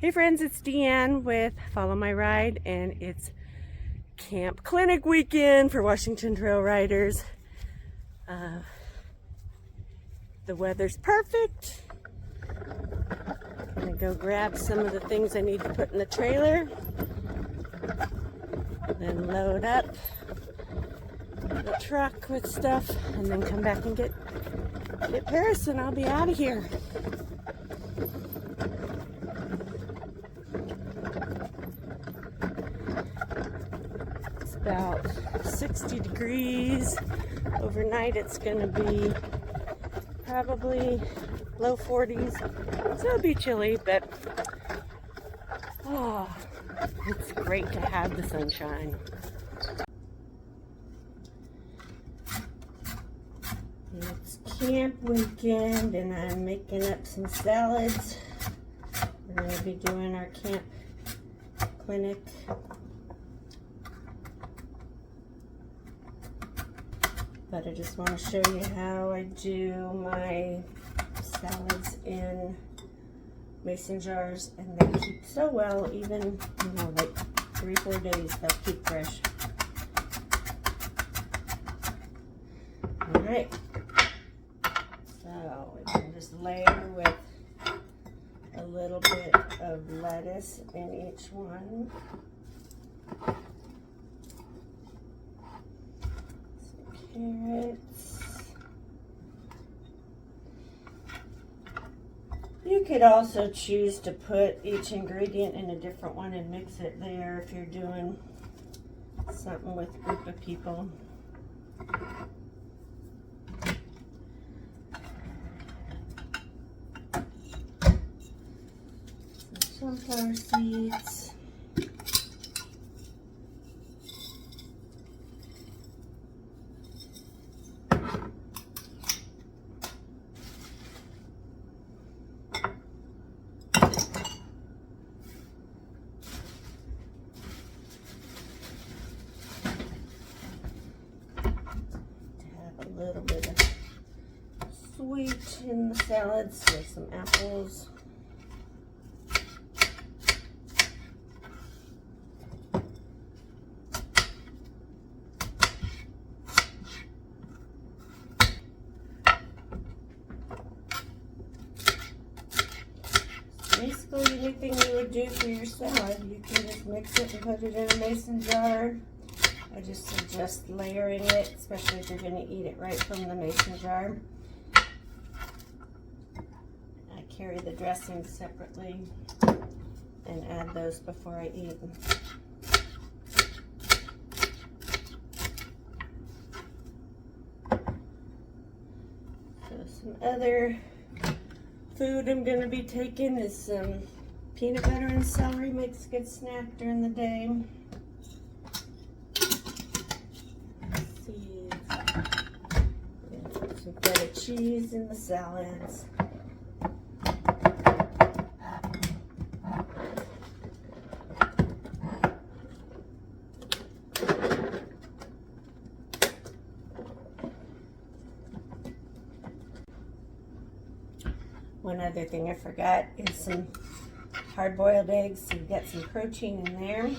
Hey friends, it's Deanne with Follow My Ride, and it's Camp Clinic weekend for Washington Trail riders. The weather's perfect. I'm gonna go grab some of the things I need to put in the trailer, then load up the truck with stuff, and then come back and get Paris, and I'll be out of here. About 60 degrees. Overnight it's going to be probably low 40s. So it'll be chilly, but it's great to have the sunshine. It's camp weekend and I'm making up some salads. We're going to be doing our camp clinic. But I just want to show you how I do my salads in mason jars, and they keep so well, even, like 3-4 days, they'll keep fresh. Alright, so we can just layer with a little bit of lettuce in each one. Carrots. You could also choose to put each ingredient in a different one and mix it there if you're doing something with a group of people. Some sunflower seeds. A little bit of sweet in the salads with some apples. Basically, anything you would do for your salad, you can just mix it and put it in a mason jar. I just suggest layering it, especially if you're going to eat it right from the mason jar. I carry the dressings separately and add those before I eat. So some other food I'm going to be taking is some peanut butter and celery. Makes a good snack during the day. Some feta cheese in the salads. One other thing I forgot is some hard-boiled eggs, so you've got some protein in there.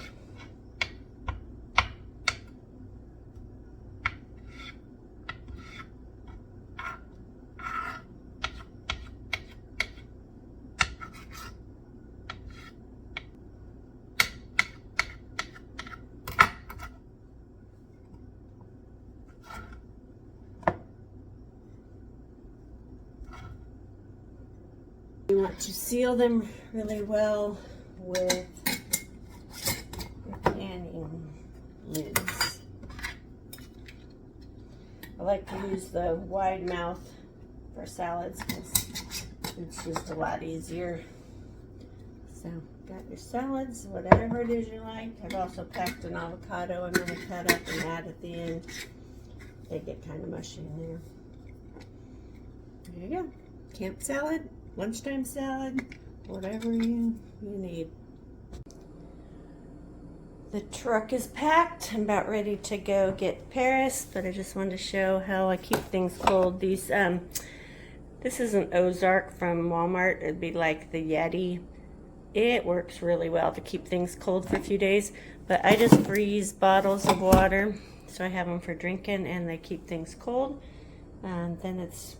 You want to seal them really well with your canning lids. I like to use the wide mouth for salads because it's just a lot easier. So, got your salads, whatever it is you like. I've also packed an avocado I'm going to cut up and add at the end. They get kind of mushy in there. There you go. Camp salad. Lunchtime salad, whatever you need. The truck is packed. I'm about ready to go get Paris, but I just wanted to show how I keep things cold. These This is an Ozark from Walmart. It'd be like the Yeti It works really well to keep things cold for a few days, but I just freeze bottles of water, so I have them for drinking and they keep things cold. And then it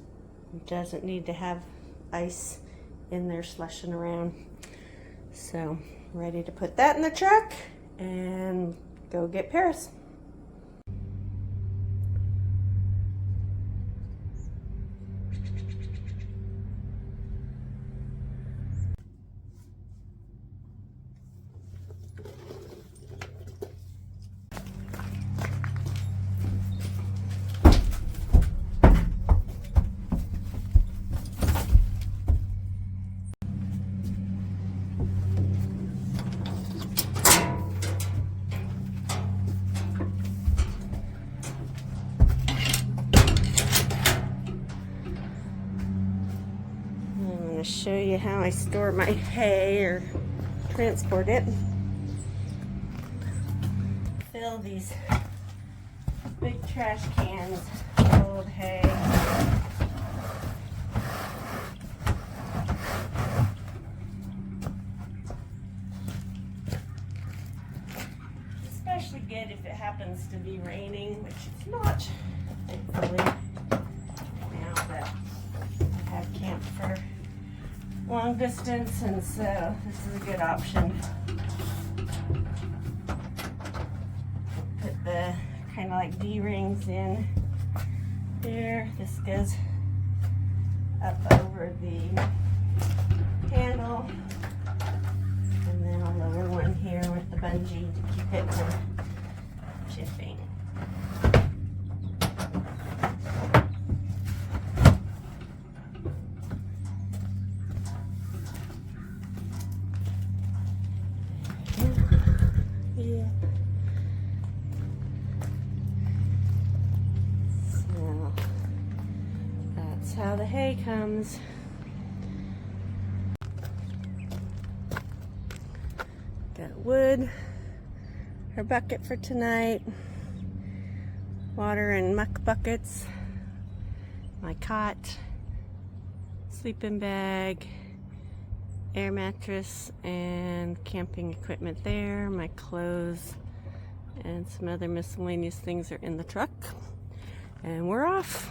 doesn't need to have ice in there slushing around. So, ready to put that in the truck and go get Paris. I'm going to show you how I store my hay or transport it. Fill these big trash cans full of hay. Especially good if it happens to be raining, which it's not, thankfully, now that I have camped for long distance, and so this is a good option. Put the kind of like D-rings in there. This goes up over the handle, and then a lower one here with the bungee to keep it from chipping. Yeah. So that's how the hay comes. Got wood, her bucket for tonight, water and muck buckets, my cot, sleeping bag, air mattress and camping equipment there. My clothes and some other miscellaneous things are in the truck, and we're off.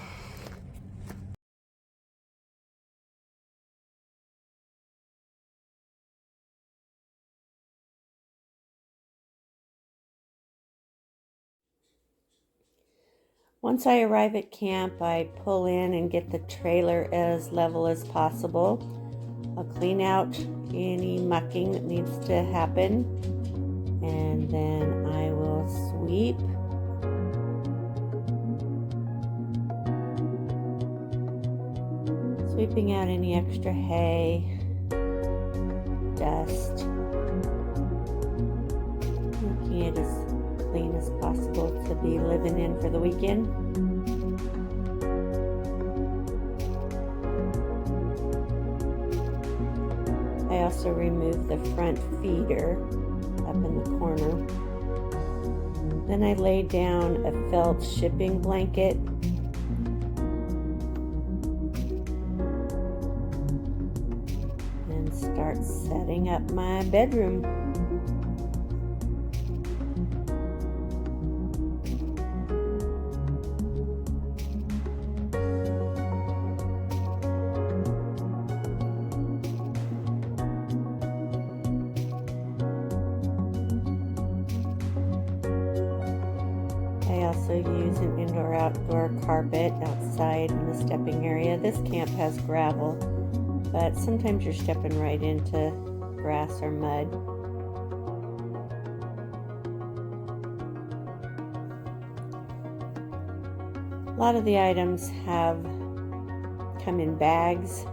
Once I arrive at camp, I pull in and get the trailer as level as possible. I'll clean out any mucking that needs to happen, and then I will sweep. Sweeping out any extra hay, dust, making it as clean as possible to be living in for the weekend. I also remove the front feeder up in the corner. Then I lay down a felt shipping blanket and start setting up my bedroom. I also use an indoor-outdoor carpet outside in the stepping area. This camp has gravel, but sometimes you're stepping right into grass or mud. A lot of the items come in bags.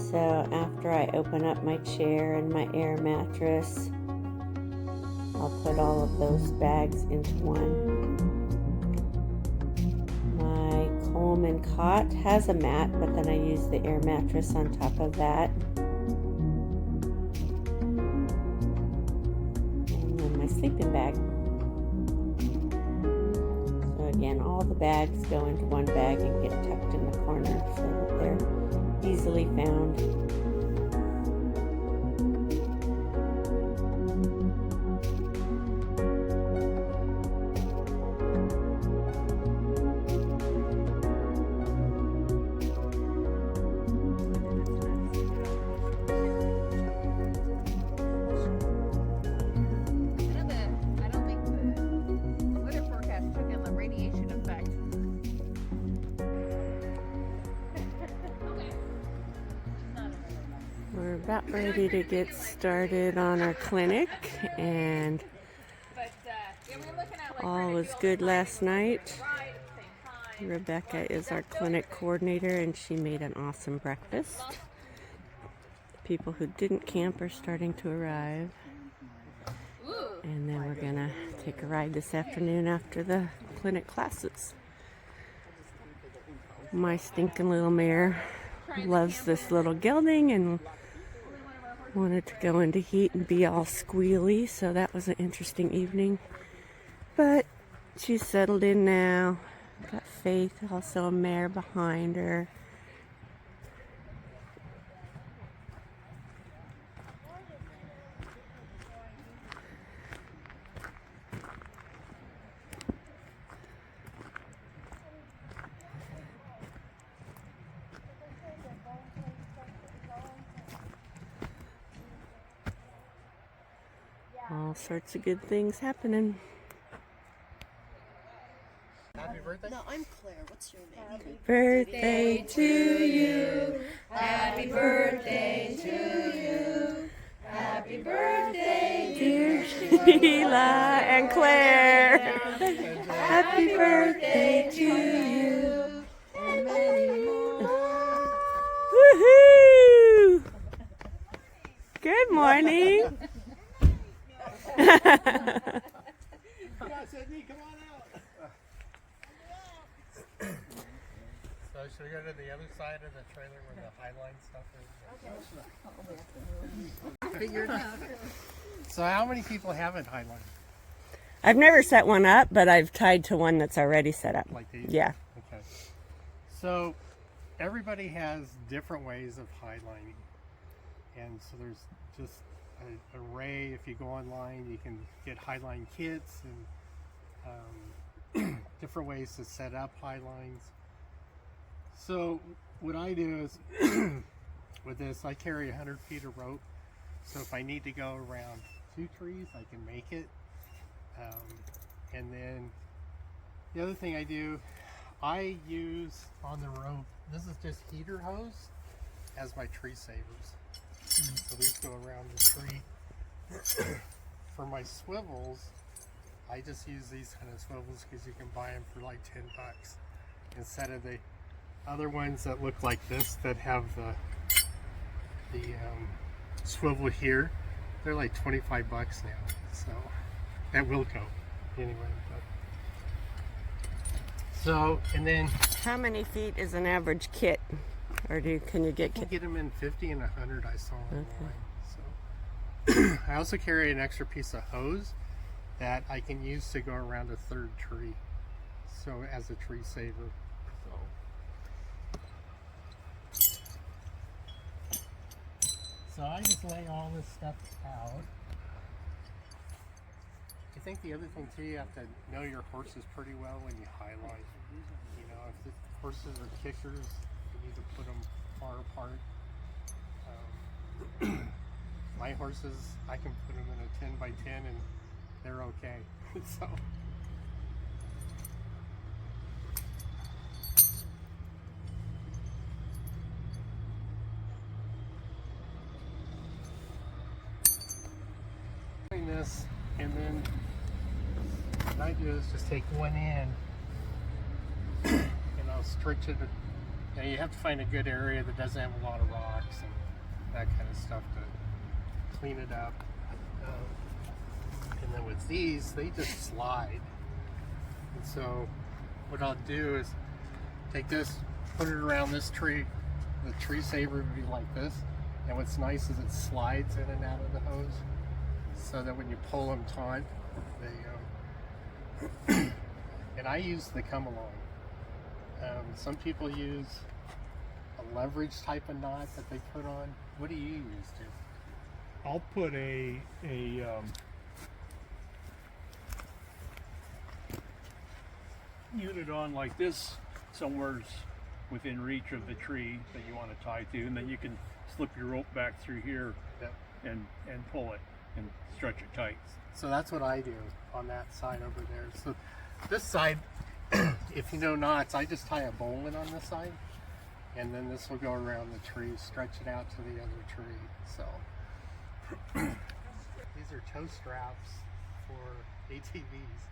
So after I open up my chair and my air mattress, I'll put all of those bags into one. My Coleman cot has a mat, but then I use the air mattress on top of that. And then my sleeping bag. So again, all the bags go into one bag and get tucked in the corner so that they're easily found. We're about ready to get started on our clinic, and all was good last night. Rebecca is our clinic coordinator, and she made an awesome breakfast. People who didn't camp are starting to arrive. And then we're gonna take a ride this afternoon after the clinic classes. My stinking little mare loves this little gelding and wanted to go into heat and be all squealy, so that was an interesting evening. But she's settled in now. Got Faith, also a mare behind her. All sorts of good things happening. Happy birthday? No, I'm Claire. What's your name? Happy birthday to you. Happy birthday to you. Happy birthday, dear Sheila and Claire. Happy birthday to you. And many more. Woohoo! Good morning. So should we go to the other side of the trailer where the Highline stuff is? Figure it out. So how many people have it Highline? I've never set one up, but I've tied to one that's already set up. Like these? Yeah. Okay. So everybody has different ways of highlining. And so there's just an array. If you go online, you can get highline kits and different ways to set up highlines. So what I do is with this, I carry 100 feet of rope. So if I need to go around 2 trees, I can make it. And then the other thing I do, I use on the rope, this is just heater hose as my tree savers. So these go around the tree. For my swivels, I just use these kind of swivels because you can buy them for like $10 instead of the other ones that look like this that have the swivel here. They're like $25 now, so that will go anyway. But. So, and then How many feet is an average kit? Or can you get you can get them in 50 and 100, I saw online. Okay. So I also carry an extra piece of hose that I can use to go around a 3rd tree, so as a tree saver. So I just lay all this stuff out. I think the other thing too, you have to know your horses pretty well when you highlight. You know, if the horses are kickers, you need to put them far apart. My horses, I can put them in a 10 by 10 and they're okay. So. This, and then what I do is just take one end and I'll stretch it. Now you have to find a good area that doesn't have a lot of rocks and that kind of stuff to clean it up. And then with these, they just slide. And so what I'll do is take this, put it around this tree. The tree saver would be like this. And what's nice is it slides in and out of the hose, so that when you pull them taut, they and I use the come along. Some people use a leverage type of knot that they put on. What do you use, Jim? I'll put a unit on like this somewhere within reach of the tree that you want to tie to, and then you can slip your rope back through here. Yep. and pull it and stretch it tight. So that's what I do on that side over there. So this side, if you know knots, I just tie a bowline on this side, and then this will go around the tree, stretch it out to the other tree. So these are tow straps for ATVs,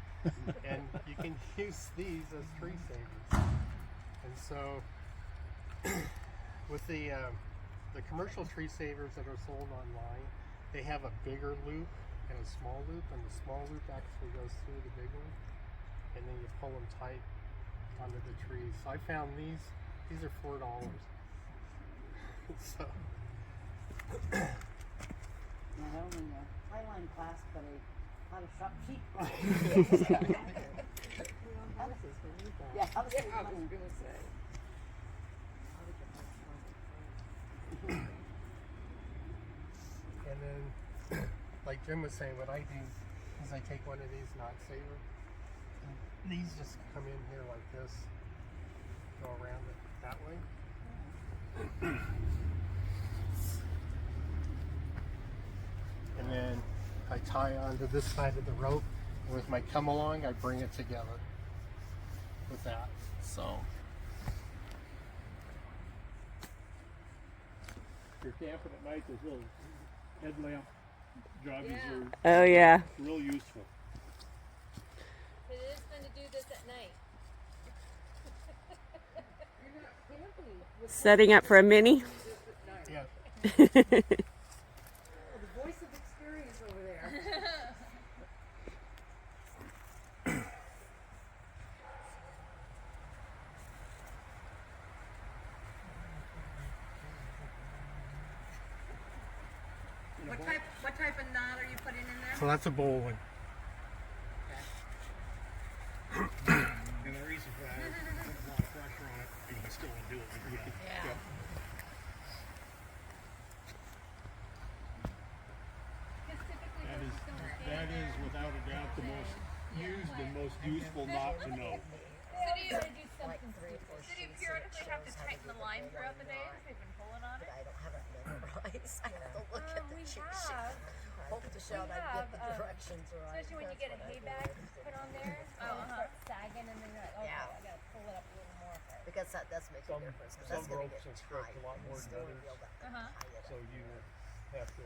and you can use these as tree savers. And so with the commercial tree savers that are sold online, they have a bigger loop and a small loop, and the small loop actually goes through the big one, and then you pull them tight onto the trees. So I found these are $4. So Not only a highline class, but how to shop cheap. Yeah, I was gonna say. and then like Jim was saying, what I do is I take one of these knot savers, and these just come in here like this, go around it that way. And then I tie onto this side of the rope, and with my come along I bring it together with that. So If you're camping at night, those little headlamp jobbies Oh yeah. are real useful. It is fun to do this at night. Setting up for a mini. yeah. The voice of experience over there. What type of knot are you putting in there? So that's a bowl one. And the reason for that is put a lot of pressure on it, and you can still undo it. Yeah. That is without a doubt the most used and most useful knot to know. So do you periodically have to tighten the line throughout the day if you've been pulling on it? I don't have it memorized. I have to look at the We cheat have. sheet. Hope to shout I get the directions right. Especially when you get a hay bag put on there, and it starts sagging, and then you're like, okay, Yeah. I gotta pull it up a little more. Because that does make a difference. Because that's some going to ropes get are stretched tight. a lot more You than still others. feel that Uh-huh. tie it So up. you have to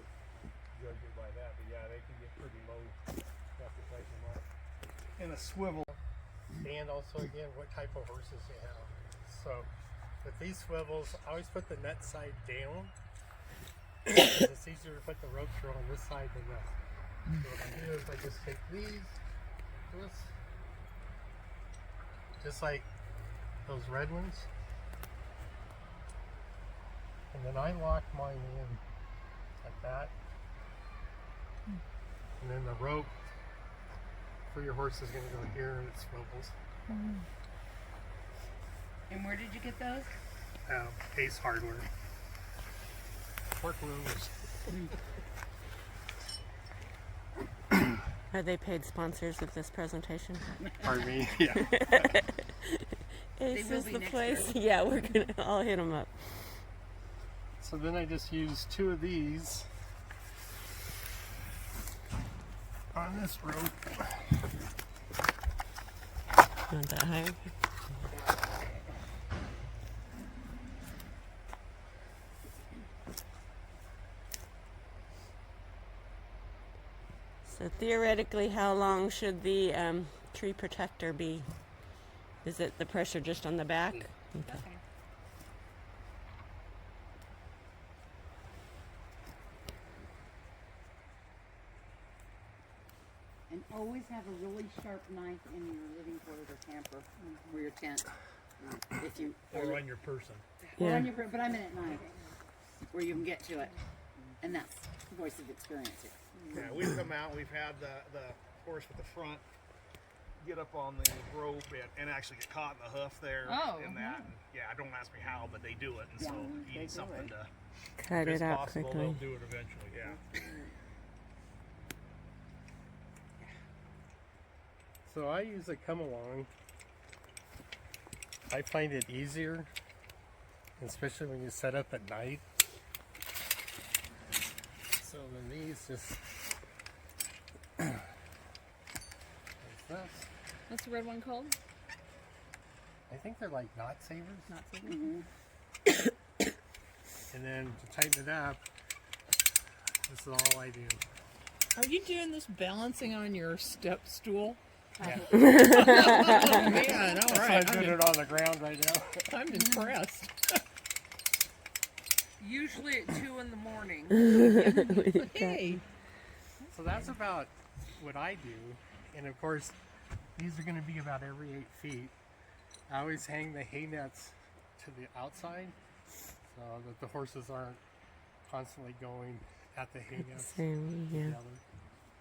judge it by that. But yeah, they can get pretty low. You have to tighten them up. And a swivel, and also again what type of horses you have. So with these swivels, I always put the net side down because it's easier to put the rope through on this side than this. So what I do is I just take this, just like those red ones, and then I lock mine in like that, and then the rope for your horse is going to go here and it swivels. And where did you get those? Ace Hardware. Pork Rose. Are they paid sponsors of this presentation? Pardon me. Yeah. Ace will is be the next place. Yeah, we're gonna all hit them up. So then I just use 2 of these on this rope. Want that higher? So theoretically, how long should the tree protector be? Is it the pressure just on the back? Okay. And always have a really sharp knife in your living quarters or camper or your tent. If you Or on your person. or Yeah. on your, but I'm in at night where you can get to it, and that's the voice of experience here. Yeah, we've come out, we've had the horse with the front get up on the rope and actually get caught in the hoof there in that. And yeah, don't ask me how, but they do it. And so you need something to, Cut if it it's out possible, quickly. they'll do it eventually, yeah. So I use a come along. I find it easier, especially when you set up at night. So then these just like this. What's the red one called? I think they're like knot savers. Not so And then to tighten it up, this is all I do. Are you doing this balancing on your step stool? Yeah. Oh, man, all So I'm right. doing it on the ground right now. I'm impressed. Usually at 2 in the morning. Hey, So that's about what I do. And of course, these are going to be about every 8 feet. I always hang the hay nets to the outside so that the horses aren't constantly going at the hay nets. Same, yeah. together.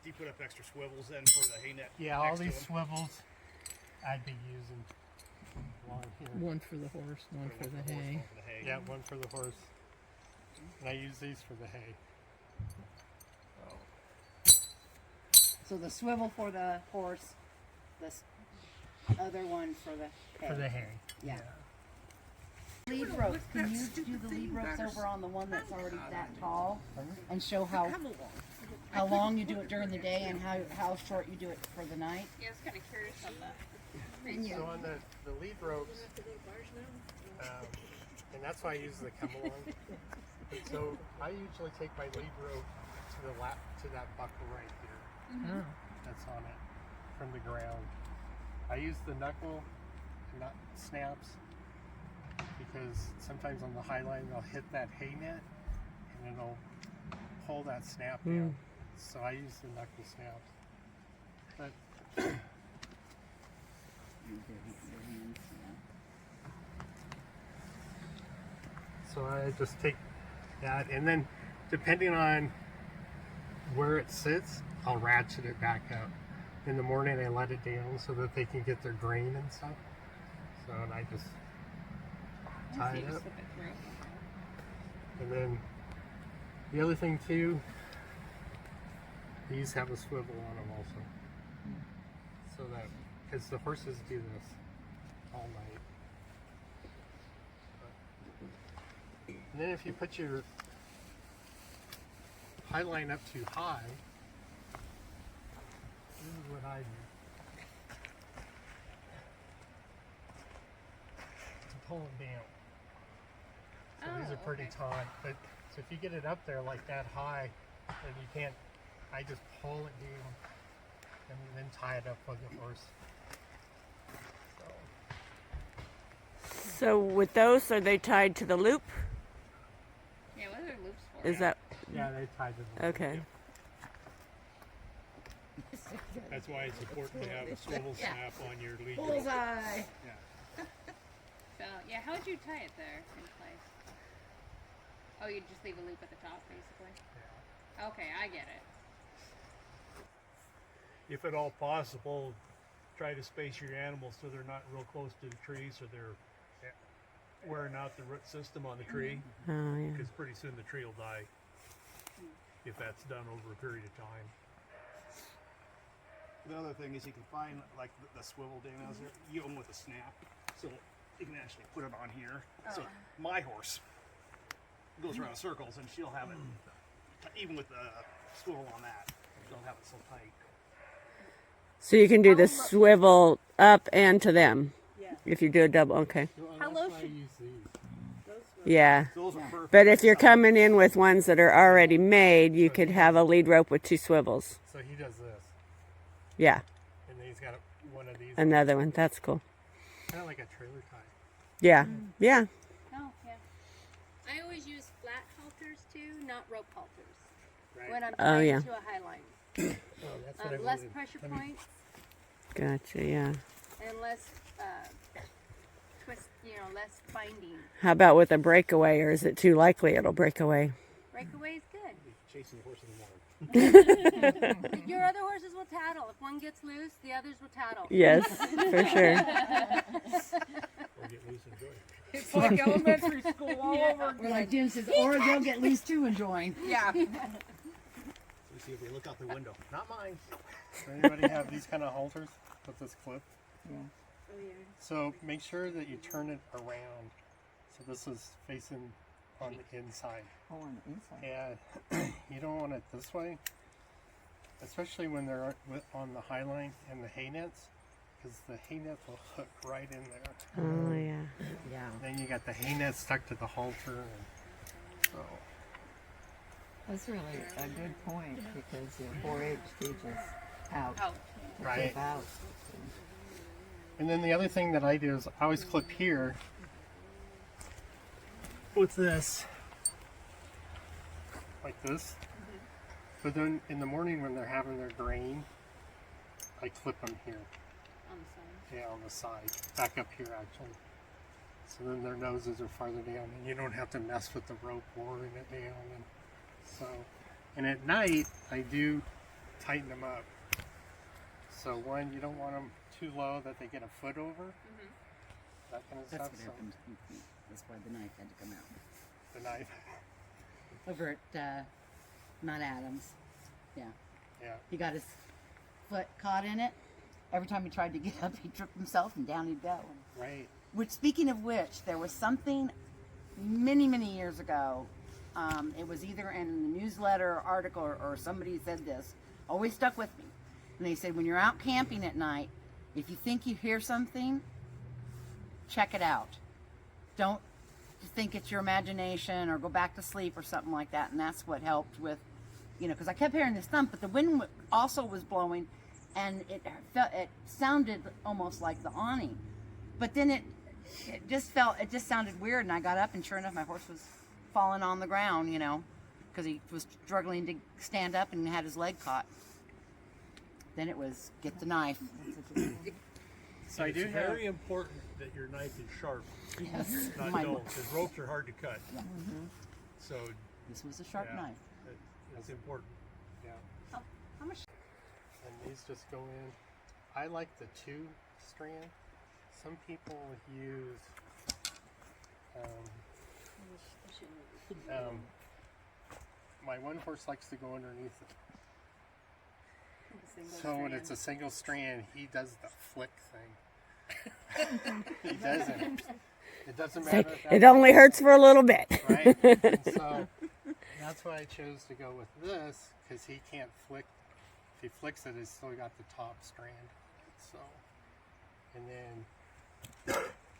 Do you put up extra swivels then for the hay net? Yeah, all next to these 'em? swivels I'd be using along here. one for the horse, one for the horse, hay. one for the hay. Yeah, one for the horse. And I use these for the hay. So the swivel for the horse, this other one for the hay. For the hay. Yeah. Lead ropes. Can you do the lead ropes over on the one that's already that tall and show how long you do it during the day and how short you do it for the night? Yeah, I was kind of curious on that. So on the lead ropes, and that's why I use the come along. So I usually take my lead rope to that buckle right here. Oh. That's on it from the ground. I use the knuckle nut snaps because sometimes on the high line they'll hit that hay net and it'll pull that snap down. So I use the knuckle snaps. But so I just take that, and then depending on where it sits, I'll ratchet it back up. In the morning I let it down so that they can get their grain and stuff. So and I just tie it up. And then the other thing too, these have a swivel on them also. So that, because the horses do this all night. And then if you put your high line up too high, this is what I do. To pull it down. So these are pretty taut, but so if you get it up there like that high, then you can't, I just pull it down and then tie it up with the horse. So with those, are they tied to the loop? Yeah, what are their loops for? Is that Yeah, they tied to the okay? That's why it's important to have a swivel snap on your lead rope. Bullseye. So, yeah, how would you tie it there in place? Oh, you'd just leave a loop at the top, basically? Yeah. Okay, I get it. If at all possible, try to space your animals so they're not real close to the tree, so they're wearing out the root system on the tree. Oh yeah. Because pretty soon the tree will die if that's done over a period of time. The other thing is you can find like the swivel Dana has there, you them with a snap, so you can actually put it on here. So my horse goes around in circles, and she'll have it even with the swivel on that. She'll have it so tight. So you can do the swivel up and to them. Yeah. If you do a double, okay. How low should- use these. Yeah. Those are perfect. But if you're coming in with ones that are already made, you could have a lead rope with 2 swivels. So he does this, Yeah. and then he's got one of these. Another one. That's cool. Kind of like a trailer tie. Yeah. Yeah. Oh, yeah. I always use flat halters too, not rope halters. Right. When I'm Oh, tying yeah. to a high line. Oh, that's what I Less wanted. pressure Let me- points Gotcha. Yeah. and less twist, less binding. How about with a breakaway, or is it too likely it'll break away? Breakaway is good. Chasing the horse in the morning. Your other horses will tattle. If one gets loose, the others will tattle. Yes, for sure. Or get loose and join. It's like elementary school all over Or again. like Jim says, or they'll get loose too and join. Yeah. So we see if we look out the window. Not mine. Does anybody have these kind of halters with this clip? Yeah. So make sure that you turn it around. So this is facing on the inside. Oh, on the inside. And you don't want it this way, especially when they're on the high line and the hay nets. because the hay net will hook right in there. Oh, yeah. Yeah. Then you got the hay net stuck to the halter, and so. That's really a good point because your 4-H teaches how to Right. keep out. And then the other thing that I do is I always clip here with this, like this. But then in the morning when they're having their grain, I clip them here. On the side. Yeah, on the side. Back up here, actually. So then their noses are farther down, and you don't have to mess with the rope boring it down. And so, and at night, I do tighten them up. So one, you don't want them too low that they get a foot over. That kind of That's stuff. what happened. That's why the knife had to come out. The knife. Over at not Adams. Yeah. Yeah. He got his foot caught in it. Every time he tried to get up, he tripped himself and down he'd go. Right. Which, speaking of which, there was something many, many years ago. It was either in the newsletter or article or somebody said this. Always stuck with me. And they said, when you're out camping at night, if you think you hear something, check it out. Don't think it's your imagination or go back to sleep or something like that. And that's what helped with, because I kept hearing this thump, but the wind also was blowing, and it sounded almost like the awning. But then it just sounded weird, and I got up, and sure enough, my horse was falling on the ground, because he was struggling to stand up and had his leg caught. Then it was get the knife. So I it's do have. very important that your knife is sharp. Yes. Not Mine dull, was. because ropes are hard to cut. Yeah. So This was a sharp yeah, knife. It's important. Yeah. How much? And these just go in. I like the 2-strand. Some people use my one horse likes to go underneath it. So when it's a single strand, he does the flick thing. He doesn't. It doesn't matter. If It only hurts for a little bit. Right? And so that's why I chose to go with this, because he can't flick. If he flicks it, it's still got the top strand. So, and then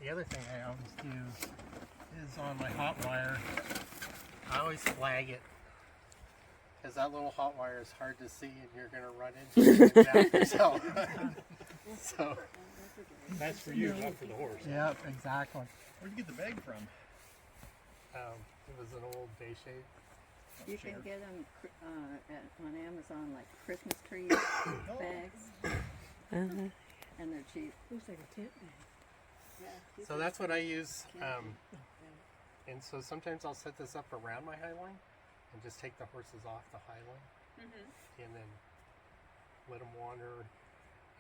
the other thing I always do is on my hot wire, I always flag it. Because that little hot wire is hard to see, and you're going to run into it and zap yourself. So That's for you, not for the horse. Yep, exactly. Where'd you get the bag from? It was an old day shade. You can get them on Amazon, like Christmas tree bags, and they're cheap. Looks like a tent Yeah. So that's what I use. And so sometimes I'll set this up around my high line and just take the horses off the high line and then let them wander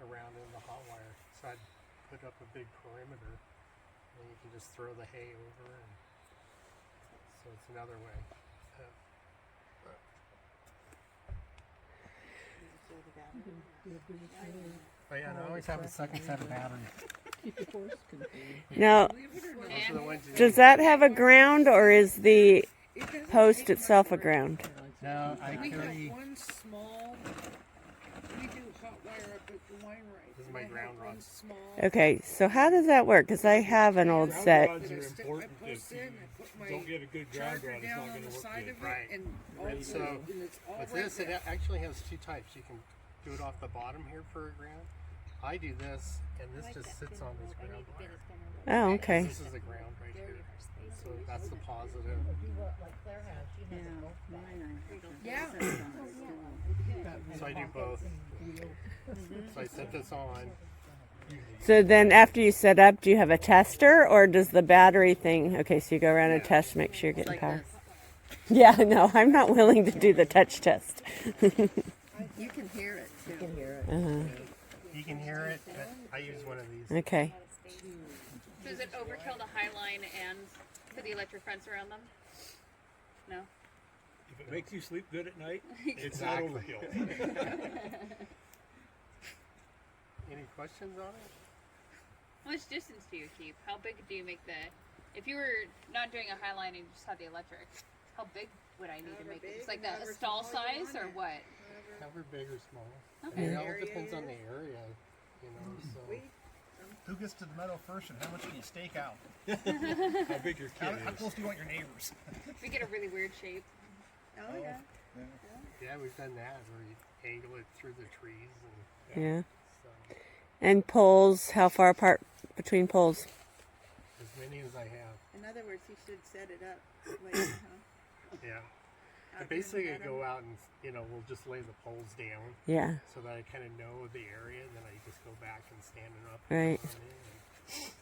around in the hot wire. So I'd put up a big perimeter, and you can just throw the hay over, and so it's another way. Oh yeah, and I always have a second set of batteries. Now, Those are the ones you does that have a ground, or is the post itself a ground? No, I We got carry. one small. We do hot wire up at the wine right. This is my ground rod. Small. Okay, so how does that work? Because I have an old Ground set. rods are I important. post If in, you I put my don't get a good ground charger rod, it's down not on going the to work side good. of it, Right. and all And so, and it's all with right this, there. it actually has 2 types. You can do it off the bottom here for a ground. I do this, and this just sits on this ground wire. Oh, okay. This is the ground right here. So that's the positive. Yeah, mine Yeah. So I do both. So I set this on. So then after you set up, do you have a tester, or does the battery thing... Okay, so you go around and test, make sure you're getting like power. this. Yeah, no, I'm not willing to do the touch test. You can hear it too. You can hear it. You can hear it, but I use one of these. Okay. So is it overkill to highline and put the electric fence around them? No? If it makes you sleep good at night, it's not Exactly. overkill. Any questions on it? How much distance do you keep? How big do you make the... If you were not doing a highline and you just had the electric, how big would I need to make it? Just like a stall size or what? However big or small. Okay. It all depends on the area. You know, so Who gets to the meadow first, and how much can you stake out? how big your kid How is. close do you want your neighbors? We get a really weird shape. Oh, yeah. Yeah, we've done that where you angle it through the trees and Yeah. so And poles, how far apart between poles? as many as I have. In other words, you should set it up later, huh? Yeah. I Out basically in the go out and we'll just lay the poles down Yeah, so that I kind of know the area. Then I just go back and stand it up. Right. on it and-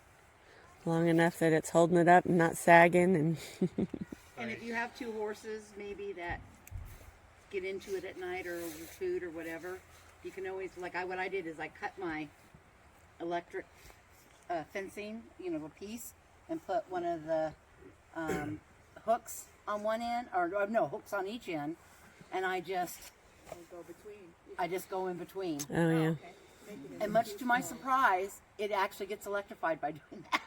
long enough that it's holding it up and not sagging and And if you have two horses, maybe that get into it at night or with food or whatever, you can always, what I did is I cut my electric fencing, a piece, and put one of the hooks on one end, or no, hooks on each end, and I just Go between. go in between. oh yeah. And much to my surprise, it actually gets electrified by doing that.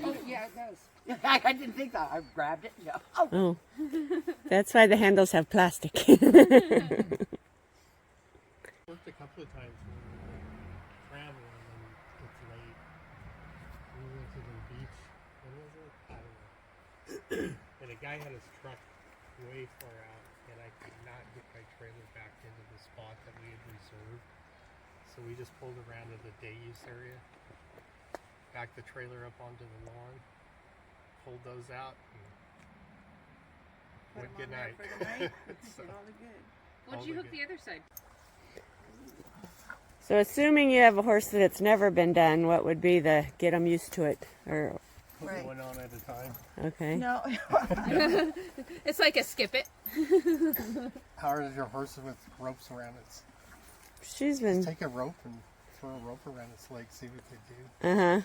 Oh, yeah, it does. I didn't think that. I grabbed it and go, oh. Oh, that's why the handles have plastic. Worked a couple of times when we were traveling and it's late. We went to the beach. When was it? I don't know. And a guy had his truck way far out, and I could not get my trailer back into the spot that we had reserved. So we just pulled around to the day use area, backed the trailer up onto the lawn, pulled those out, and went good night. For the night. So- Did all the good. What'd you hook the other side? So assuming you have a horse that's never been done, what would be the get them used to it? Or Put Right. one on at a time. okay. No. It's like a skip it. How are your horses with ropes around its? She's been Just take a rope and throw a rope around its leg, see what they do. uh-huh.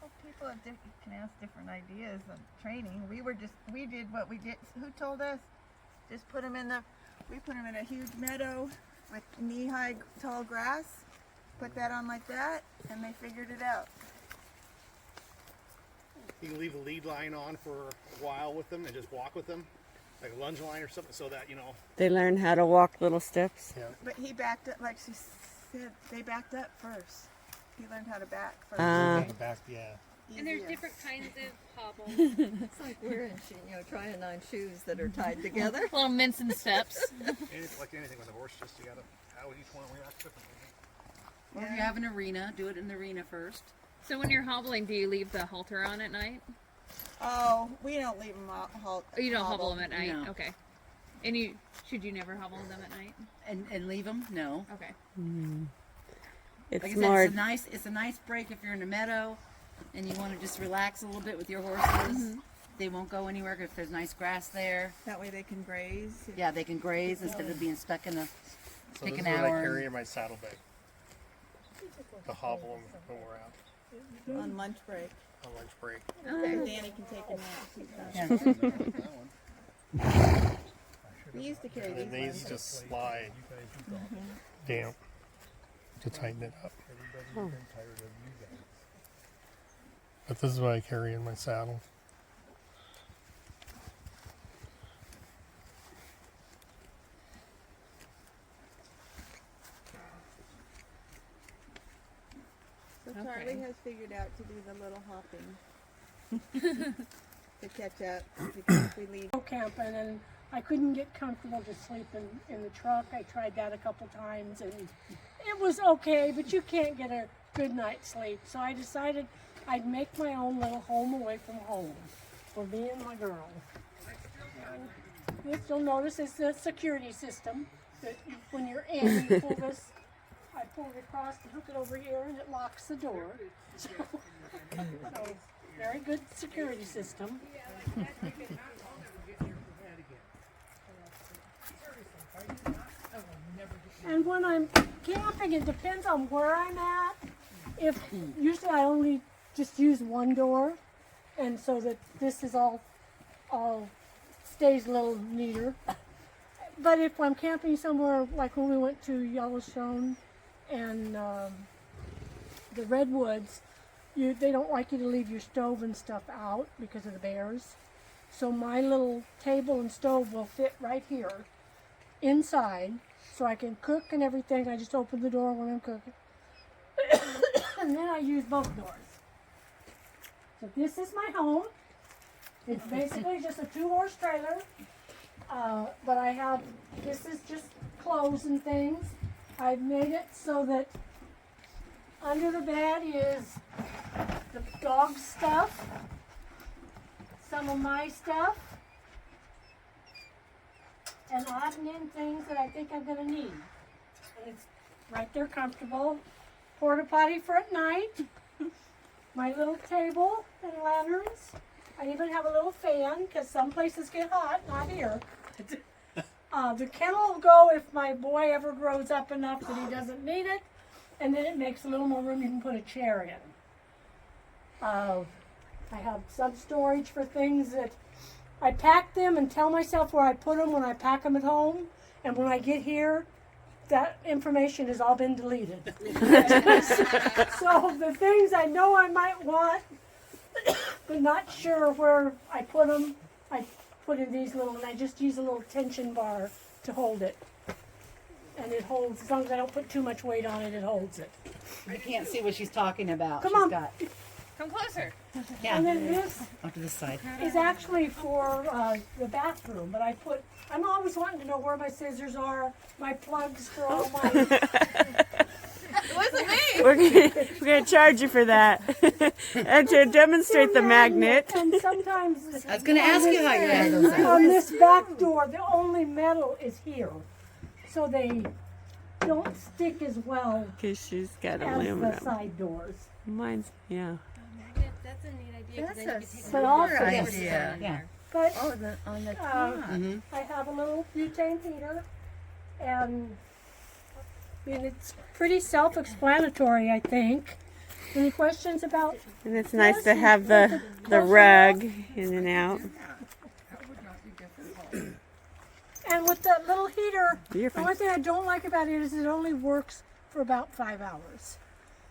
Well, people have can ask different ideas of training. We did what we did. Who told us? Just put them we put them in a huge meadow with knee-high tall grass. Put that on like that, and they figured it out. You can leave the lead line on for a while with them and just walk with them, like a lunge line or something, so that They learn how to walk little steps. Yeah. But he backed up, like she said, they backed up first. He learned how to back first. The back, yeah. And there's Easier. different kinds of hobbles. It's like wearing, trying on shoes that are tied together. Little mincing steps. Like anything with a horse, just you gotta how each one reacts differently. Or if you have an arena, do it in the arena first. So when you're hobbling, do you leave the halter on at night? Oh, we don't leave them halt. Oh, you don't hobble them at night? No. Okay. And should you never hobble them at night? And leave them? No. Okay. It's Like I more said, it's a nice break if you're in a meadow and you want to just relax a little bit with your horses. They won't go anywhere if there's nice grass there. That way they can graze. Yeah, they can graze instead of being stuck in a So take this an is what I hour. carry in my saddlebag. To hobble them when we're out On lunch break. on lunch break. Danny can take a nap. She's done. We used to carry And then these these ones. just slide down to tighten it up. But this is what I carry in my saddle. So Okay. Charlie has figured out to do the little hopping to catch up because if we leave. Go camping and I couldn't get comfortable to sleep in the truck. I tried that a couple times and it was okay, but you can't get a good night's sleep. So I decided I'd make my own little home away from home for me and my girl. What you'll notice is the security system that when you're in, you pull this, I pull it across and hook it over here and it locks the door. So very good security system. And when I'm camping, it depends on where I'm at. If usually I only just use one door, and so that this is all stays a little neater. But if I'm camping somewhere, like when we went to Yellowstone and the redwoods, they don't like you to leave your stove and stuff out because of the bears. So my little table and stove will fit right here inside, so I can cook and everything. I just open the door when I'm cooking. and then I use both doors. So this is my home. It's basically just a 2-horse trailer. But I have, this is just clothes and things. I've made it so that under the bed is the dog stuff, some of my stuff, and odd and end things that I think I'm going to need. And it's right there comfortable. Porta potty for at night. My little table and lanterns. I even have a little fan because some places get hot, not here. The kennel will go if my boy ever grows up enough that he doesn't need it, and then it makes a little more room you can put a chair in. I have some storage for things that I pack them and tell myself where I put them when I pack them at home, and when I get here, that information has all been deleted. So the things I know I might want, but not sure where I put them, I put in these little, and I just use a little tension bar to hold it. And it holds, as long as I don't put too much weight on it, it holds it. You can't see what she's talking about. Come She's on. got, Come closer. yeah, And then this off to the side. is actually for the bathroom, but I'm always wanting to know where my scissors are, my plugs for all my... It wasn't me. We're gonna charge you for that. And to demonstrate the magnet. And sometimes... I was going to ask you how you had those out. On this back door, the only metal is here. So they don't stick as well Because she's got as the aluminum. side doors. Mine's, yeah. That's a neat idea. That's a But also, smart yes. idea. Yeah. But Oh, on the top. I have a little butane heater, and I mean, it's pretty self-explanatory, I think. Any questions about? And it's nice to have the rug in and out. And with that little heater, You're the only fine. thing I don't like about it is it only works for about 5 hours.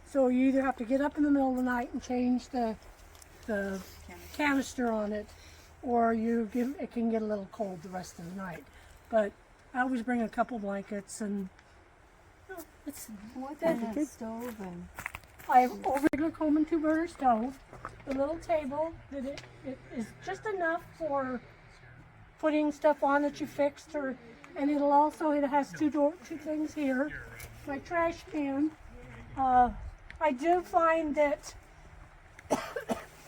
So you either have to get up in the middle of the night and change the canister on it, or it can get a little cold the rest of the night. But I always bring a couple blankets, and it's What kind of stove and I have a regular Coleman 2-burner stove, a little table that it is just enough for putting stuff on that you fixed, and it has two things here. My trash can. I do find that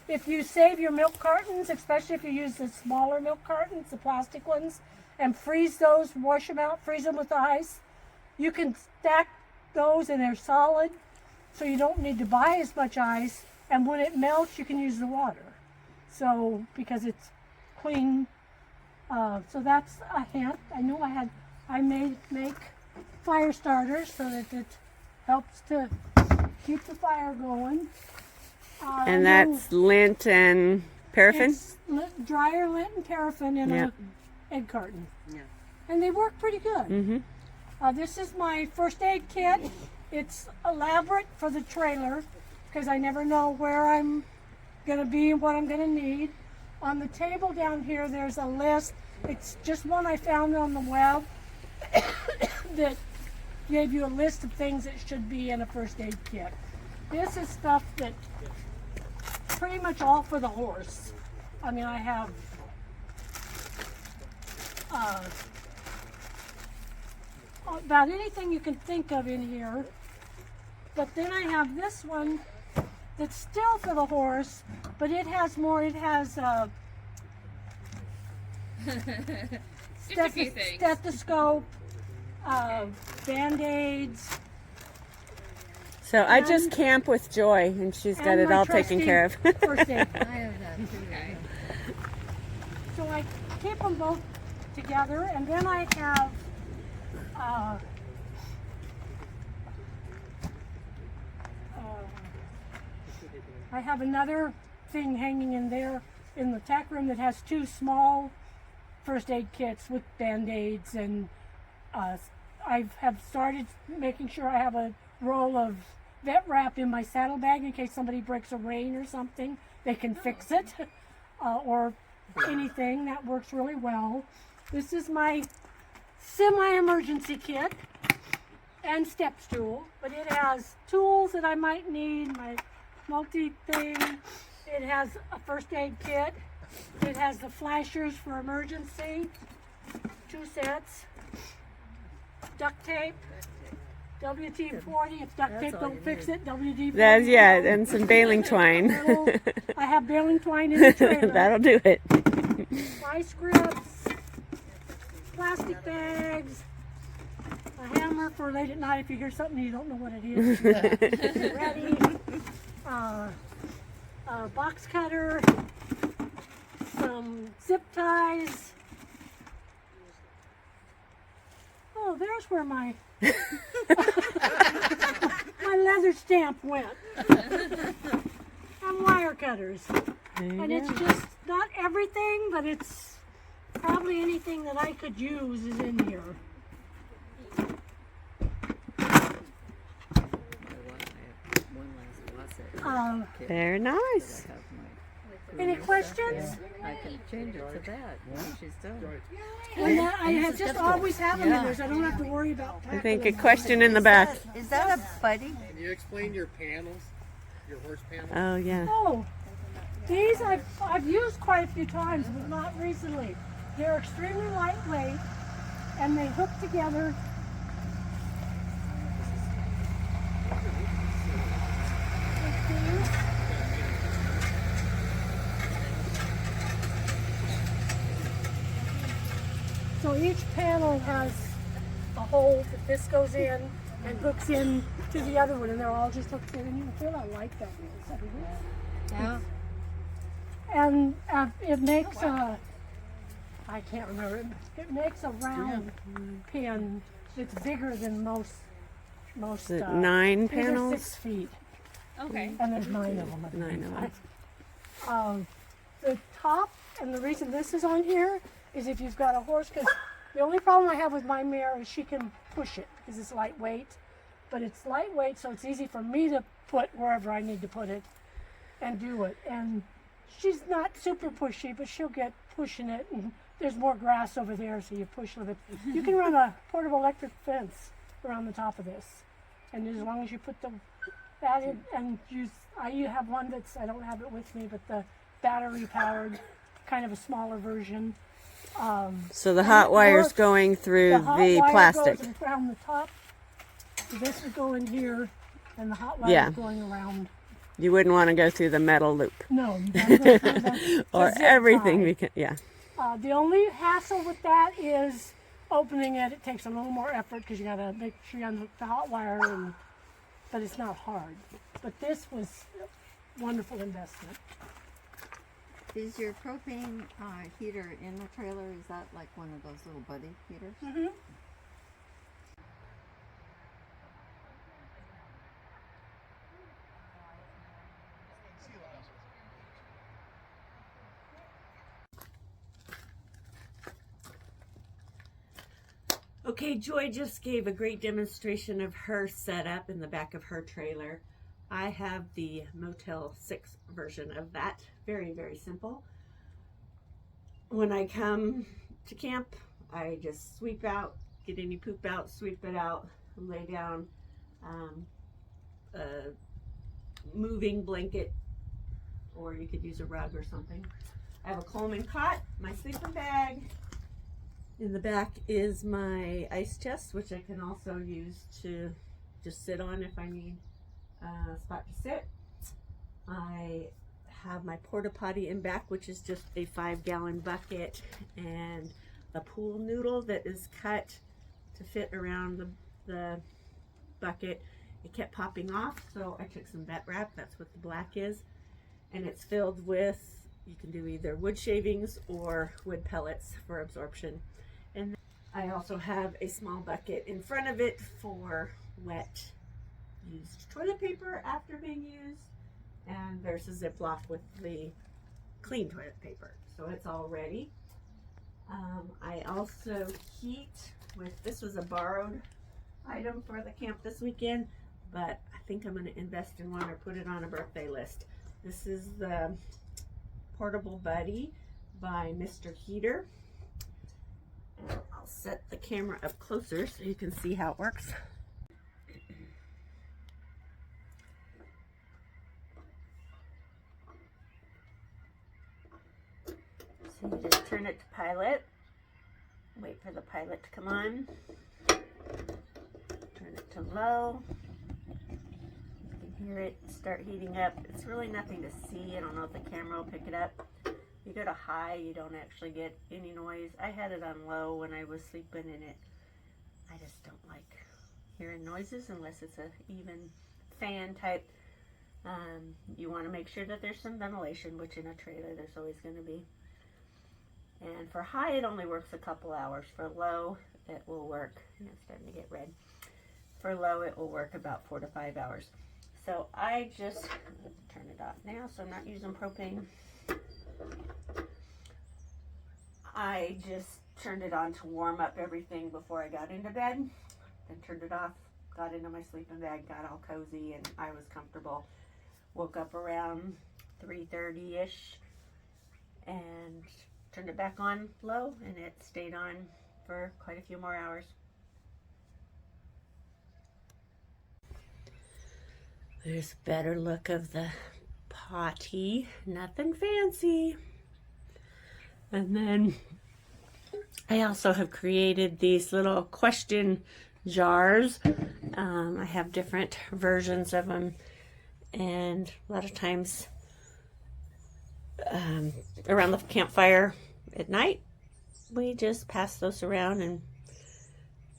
if you save your milk cartons, especially if you use the smaller milk cartons, the plastic ones, and freeze those, wash them out, freeze them with ice, you can stack those and they're solid, so you don't need to buy as much ice, and when it melts you can use the water. So, because it's clean, so that's a hint. I know I make fire starters so that it helps to keep the fire going. And that's lint and paraffin? It's dryer lint and paraffin in Yeah. a egg carton. Yeah. And they work pretty good. Mm-hmm. This is my first aid kit. It's elaborate for the trailer because I never know where I'm going to be and what I'm going to need. On the table down here, there's a list. It's just one I found on the web that gave you a list of things that should be in a first aid kit. This is stuff that pretty much all for the horse. I mean, I have about anything you can think of in here. But then I have this one that's still for the horse, but it has more. It has Just a few things. stethoscope, Band-Aids. So I just camp with Joy, and she's got And it my all taken trusty care of. first aid. I have that too. Okay. So I keep them both together, and then I have another thing hanging in there in the tack room that has two small first aid kits with Band-Aids, and I have started making sure I have a roll of vet wrap in my saddlebag in case somebody breaks a rein or something. They can fix it, or anything. That works really well. This is my semi-emergency kit. and step stool, but it has tools that I might need, my multi-thing. It has a first aid kit. It has the flashers for emergency, 2 sets, duct tape, WT-40, if duct tape don't fix it, WD-40. That's, yeah, and some baling twine. I have baling twine in the trailer. That'll do it. Vice grips, plastic bags, a hammer for late at night if you hear something you don't know what it is. Ready. A box cutter, some zip ties. Oh, there's where my my leather stamp went. And wire cutters. And it's just not everything, but it's probably anything that I could use is in here. Very nice. Any questions? I can change it to that when she's done. And I have just always have them in there, so I don't have to worry about I think a question in the back. Is that a buddy? Can you explain your panels? Your horse panels? Oh, yeah. Oh, these I've used quite a few times, but not recently. They're extremely lightweight, and they hook together. Like these. So each panel has a hole that this goes in and hooks in to the other one, and they're all just hooked in. And you can feel I like that. Yeah. And it makes a, I can't remember, it makes a round pin that's bigger than most Is it 9 these are panels? 6 feet. Okay. And there's 9 of them. I think. 9 of them. The top, and the reason this is on here is if you've got a horse, because the only problem I have with my mare is she can push it because it's lightweight, but it's lightweight, so it's easy for me to put wherever I need to put it and do it. And she's not super pushy, but she'll get pushing it, and there's more grass over there, so you push with it. You can run a portable electric fence around the top of this, and as long as you put that in and use, I have one that's, I don't have it with me, but the battery powered, kind of a smaller version. So the hot wire's going through the plastic. Goes around the top. So this would go in here, and the hot wire is going around. You wouldn't want to go through the metal loop. No, you gotta go through the or zip everything. tie. Because, yeah. The only hassle with that is opening it. It takes a little more effort because you gotta make sure you unhook the hot wire, but it's not hard. But this was a wonderful investment. Is your propane heater in the trailer? Is that like one of those little buddy heaters? Mm-hmm. Okay, Joy just gave a great demonstration of her setup in the back of her trailer. I have the Motel 6 version of that. Very, very simple. When I come to camp, I just sweep out, get any poop out, sweep it out, lay down a moving blanket, or you could use a rug or something. I have a Coleman cot, my sleeping bag. In the back is my ice chest, which I can also use to just sit on if I need a spot to sit. I have my porta potty in back, which is just a 5-gallon bucket, and a pool noodle that is cut to fit around the bucket. It kept popping off, so I took some vet wrap, that's what the black is, and it's filled with, you can do either wood shavings or wood pellets for absorption. And I also have a small bucket in front of it for wet used toilet paper after being used, and there's a Ziploc with the clean toilet paper, so it's all ready. I also heat with, this was a borrowed item for the camp this weekend, but I think I'm going to invest in one or put it on a birthday list. This is the Portable Buddy by Mr. Heater. And I'll set the camera up closer so you can see how it works. So you just turn it to pilot, wait for the pilot to come on, turn it to low. You can hear it start heating up. It's really nothing to see. I don't know if the camera will pick it up. You go to high, you don't actually get any noise. I had it on low when I was sleeping in it. I just don't like hearing noises unless it's a even fan type. You want to make sure that there's some ventilation, which in a trailer there's always going to be. And for high, it only works a couple hours. For low, it will work. It's starting to get red. For low, it will work about 4 to 5 hours. So I just turn it off now, so I'm not using propane. I just turned it on to warm up everything before I got into bed. Then turned it off, got into my sleeping bag, got all cozy, and I was comfortable. Woke up around 3:30-ish and turned it back on low, and it stayed on for quite a few more hours. There's a better look of the potty. Nothing fancy. And then I also have created these little question jars. I have different versions of them, and a lot of times around the campfire at night, we just pass those around and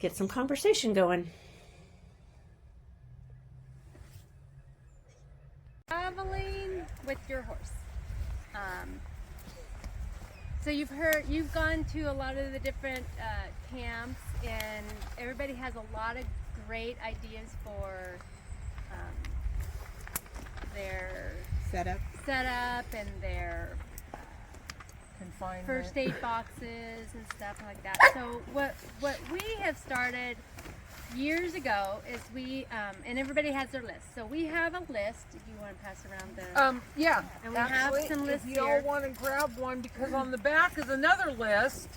get some conversation going. Traveling with your horse. So you've gone to a lot of the different camps, and everybody has a lot of great ideas for their setup and their confinement, first aid boxes and stuff like that. So what we have started years ago is we and everybody has their list. So we have a list. If you want to pass around the yeah, and we actually, have some lists if you all want to grab one, because on the back is another list.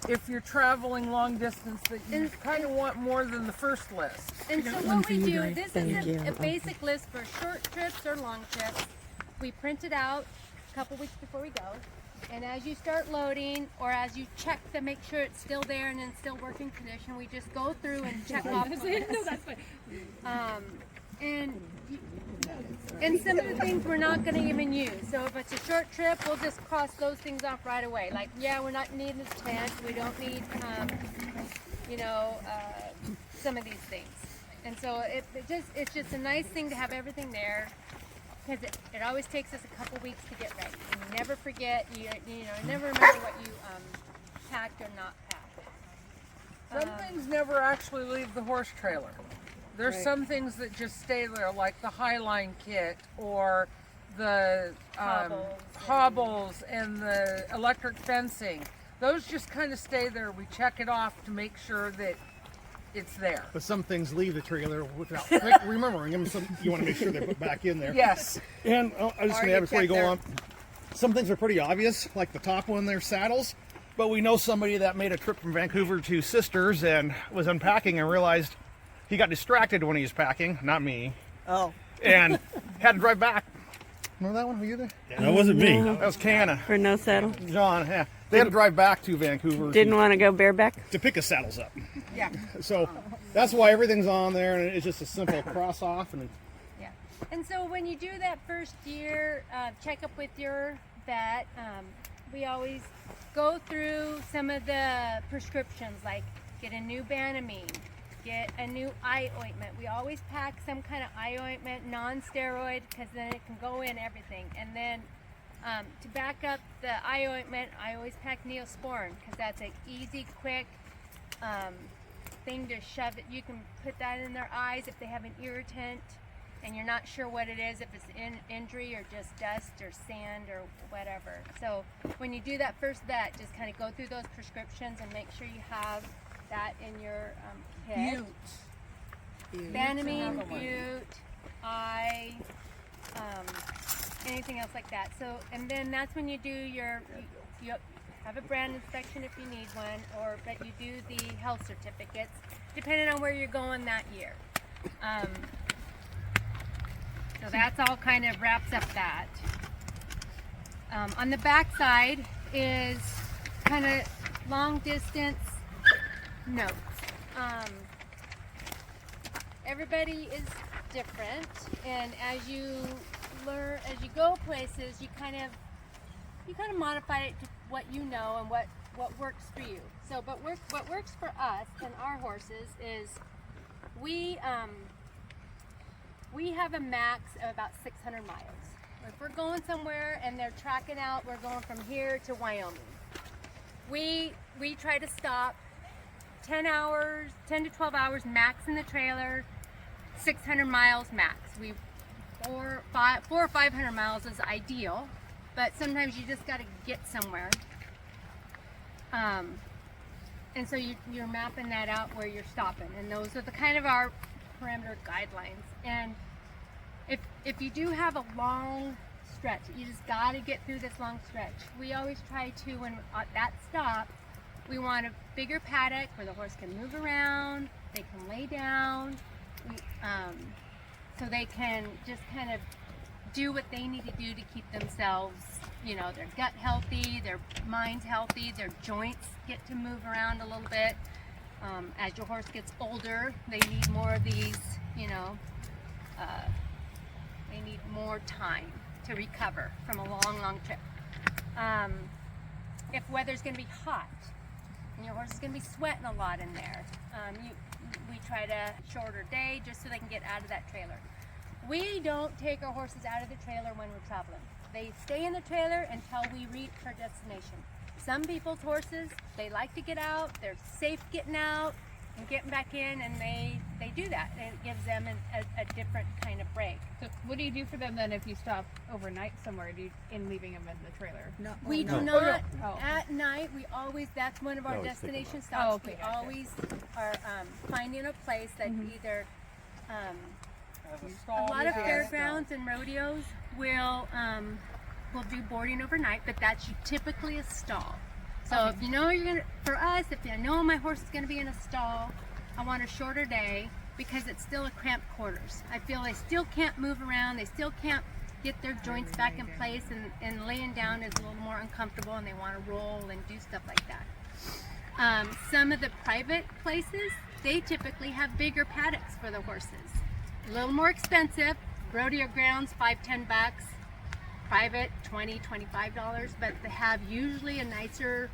If you're traveling long distance, that you kind of want more than the first list. And so what we do, this is a basic list for short trips or long trips. We print it out a couple weeks before we go. And as you start loading, or as you check to make sure it's still there and in still working condition, we just go through and check off. No, that's fine. And some of the things we're not going to even use. So if it's a short trip, we'll just cross those things off right away. Like, yeah, we're not needing a tent. We don't need, some of these things. And so it's just a nice thing to have everything there, because it always takes us a couple weeks to get ready. And you never forget. You never remember what you packed or not packed. Some things never actually leave the horse trailer. There's some things that just stay there, like the Highline kit or the hobbles and the electric fencing. Those just kind of stay there. We check it off to make sure that it's there. But some things leave the trailer without remembering them. Some you want to make sure they're put back in there. Yes. And I was just going to add before you go on, some things are pretty obvious, like the top one there, saddles. But we know somebody that made a trip from Vancouver to Sisters and was unpacking and realized he got distracted when he was packing, not me. Oh. And had to drive back. Remember that one? Were you there? That wasn't me. That was Canna. For no saddle? John, yeah. They had to drive back to Vancouver. Didn't want to go bareback? To pick his saddles up. Yeah. So that's why everything's on there, and it's just a simple cross off. Yeah. And so when you do that first year checkup with your vet, we always go through some of the prescriptions, like get a new Banamine, get a new eye ointment. We always pack some kind of eye ointment, non-steroid, because then it can go in everything. And then to back up the eye ointment, I always pack Neosporin, because that's an easy, quick thing to shove it. You can put that in their eyes if they have an irritant and you're not sure what it is, if it's injury or just dust or sand or whatever. So when you do that first vet, just kind of go through those prescriptions and make sure you have that in your kit. Banamine, Butte, eye, anything else like that. So, and then that's when you do you have a brand inspection if you need one, but you do the health certificates depending on where you're going that year. So that's all kind of wraps up that. On the back side is kind of long distance notes. Everybody is different, and as you learn, as you go places, you kind of modify it to what you know and what works for you. So, but what works for us and our horses is we have a max of about 600 miles. If we're going somewhere and they're tracking out, we're going from here to Wyoming. We try to stop 10 to 12 hours max in the trailer, 600 miles max. 400 or 500 miles is ideal, but sometimes you just got to get somewhere. And so you're mapping that out where you're stopping, and those are the kind of our parameter guidelines. And if you do have a long stretch, you just got to get through this long stretch. We always try to, when at that stop, we want a bigger paddock where the horse can move around, they can lay down, so they can just kind of do what they need to do to keep themselves, you know, their gut healthy, their mind's healthy, their joints get to move around a little bit. As your horse gets older, they need more of these, you know, they need more time to recover from a long trip. If weather's going to be hot and your horse is going to be sweating a lot in there, we try to shorter day just so they can get out of that trailer. We don't take our horses out of the trailer when we're traveling. They stay in the trailer until we reach our destination. Some people's horses, they like to get out, they're safe getting out and getting back in, and they do that, and it gives them a different kind of break. So what do you do for them then if you stop overnight somewhere in leaving them in the trailer? No, We do not, at night, that's one of our destination stops. Oh, okay, we gotcha. always are finding a place that either, a lot of fairgrounds and rodeos will do boarding overnight, but that's typically a stall. So if you know for us, if I know my horse is gonna be in a stall, I want a shorter day because it's still a cramped quarters. I feel they still can't move around, they still can't get their joints back in place, and laying down is a little more uncomfortable, and they want to roll and do stuff like that. Some of the private places, they typically have bigger paddocks for the horses. A little more expensive, rodeo grounds, $5-10, private $20-25, but they have usually a nicer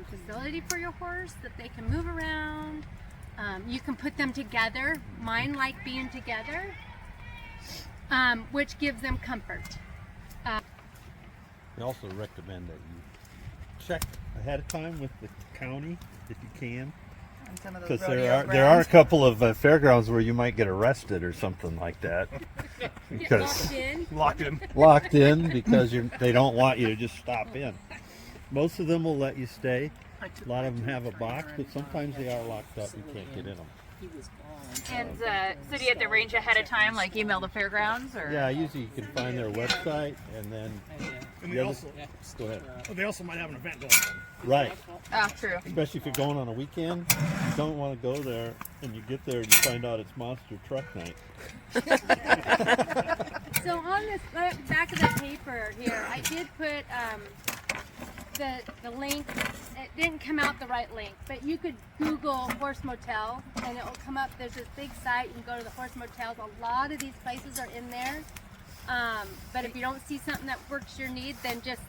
facility for your horse that they can move around. You can put them together. Mine like being together, which gives them comfort. We also recommend that you check ahead of time with the county if you can. Because there are a couple of fairgrounds where you might get arrested or something like that. Because locked in because they don't want you to just stop in. Most of them will let you stay. A lot of them have a box, but sometimes they are locked up. You can't get in them. And so do you have to arrange ahead of time, like email the fairgrounds, or? Yeah, usually you can find their website, and then go ahead. They also might have an event going on. Right. True. Especially if you're going on a weekend, you don't want to go there, and you get there and you find out it's monster truck night. So on this back of the paper here, I did put the link. It didn't come out the right link, but you could Google horse motel and it will come up. There's this big site. You can go to the horse motels. A lot of these places are in there. But if you don't see something that works your need, then just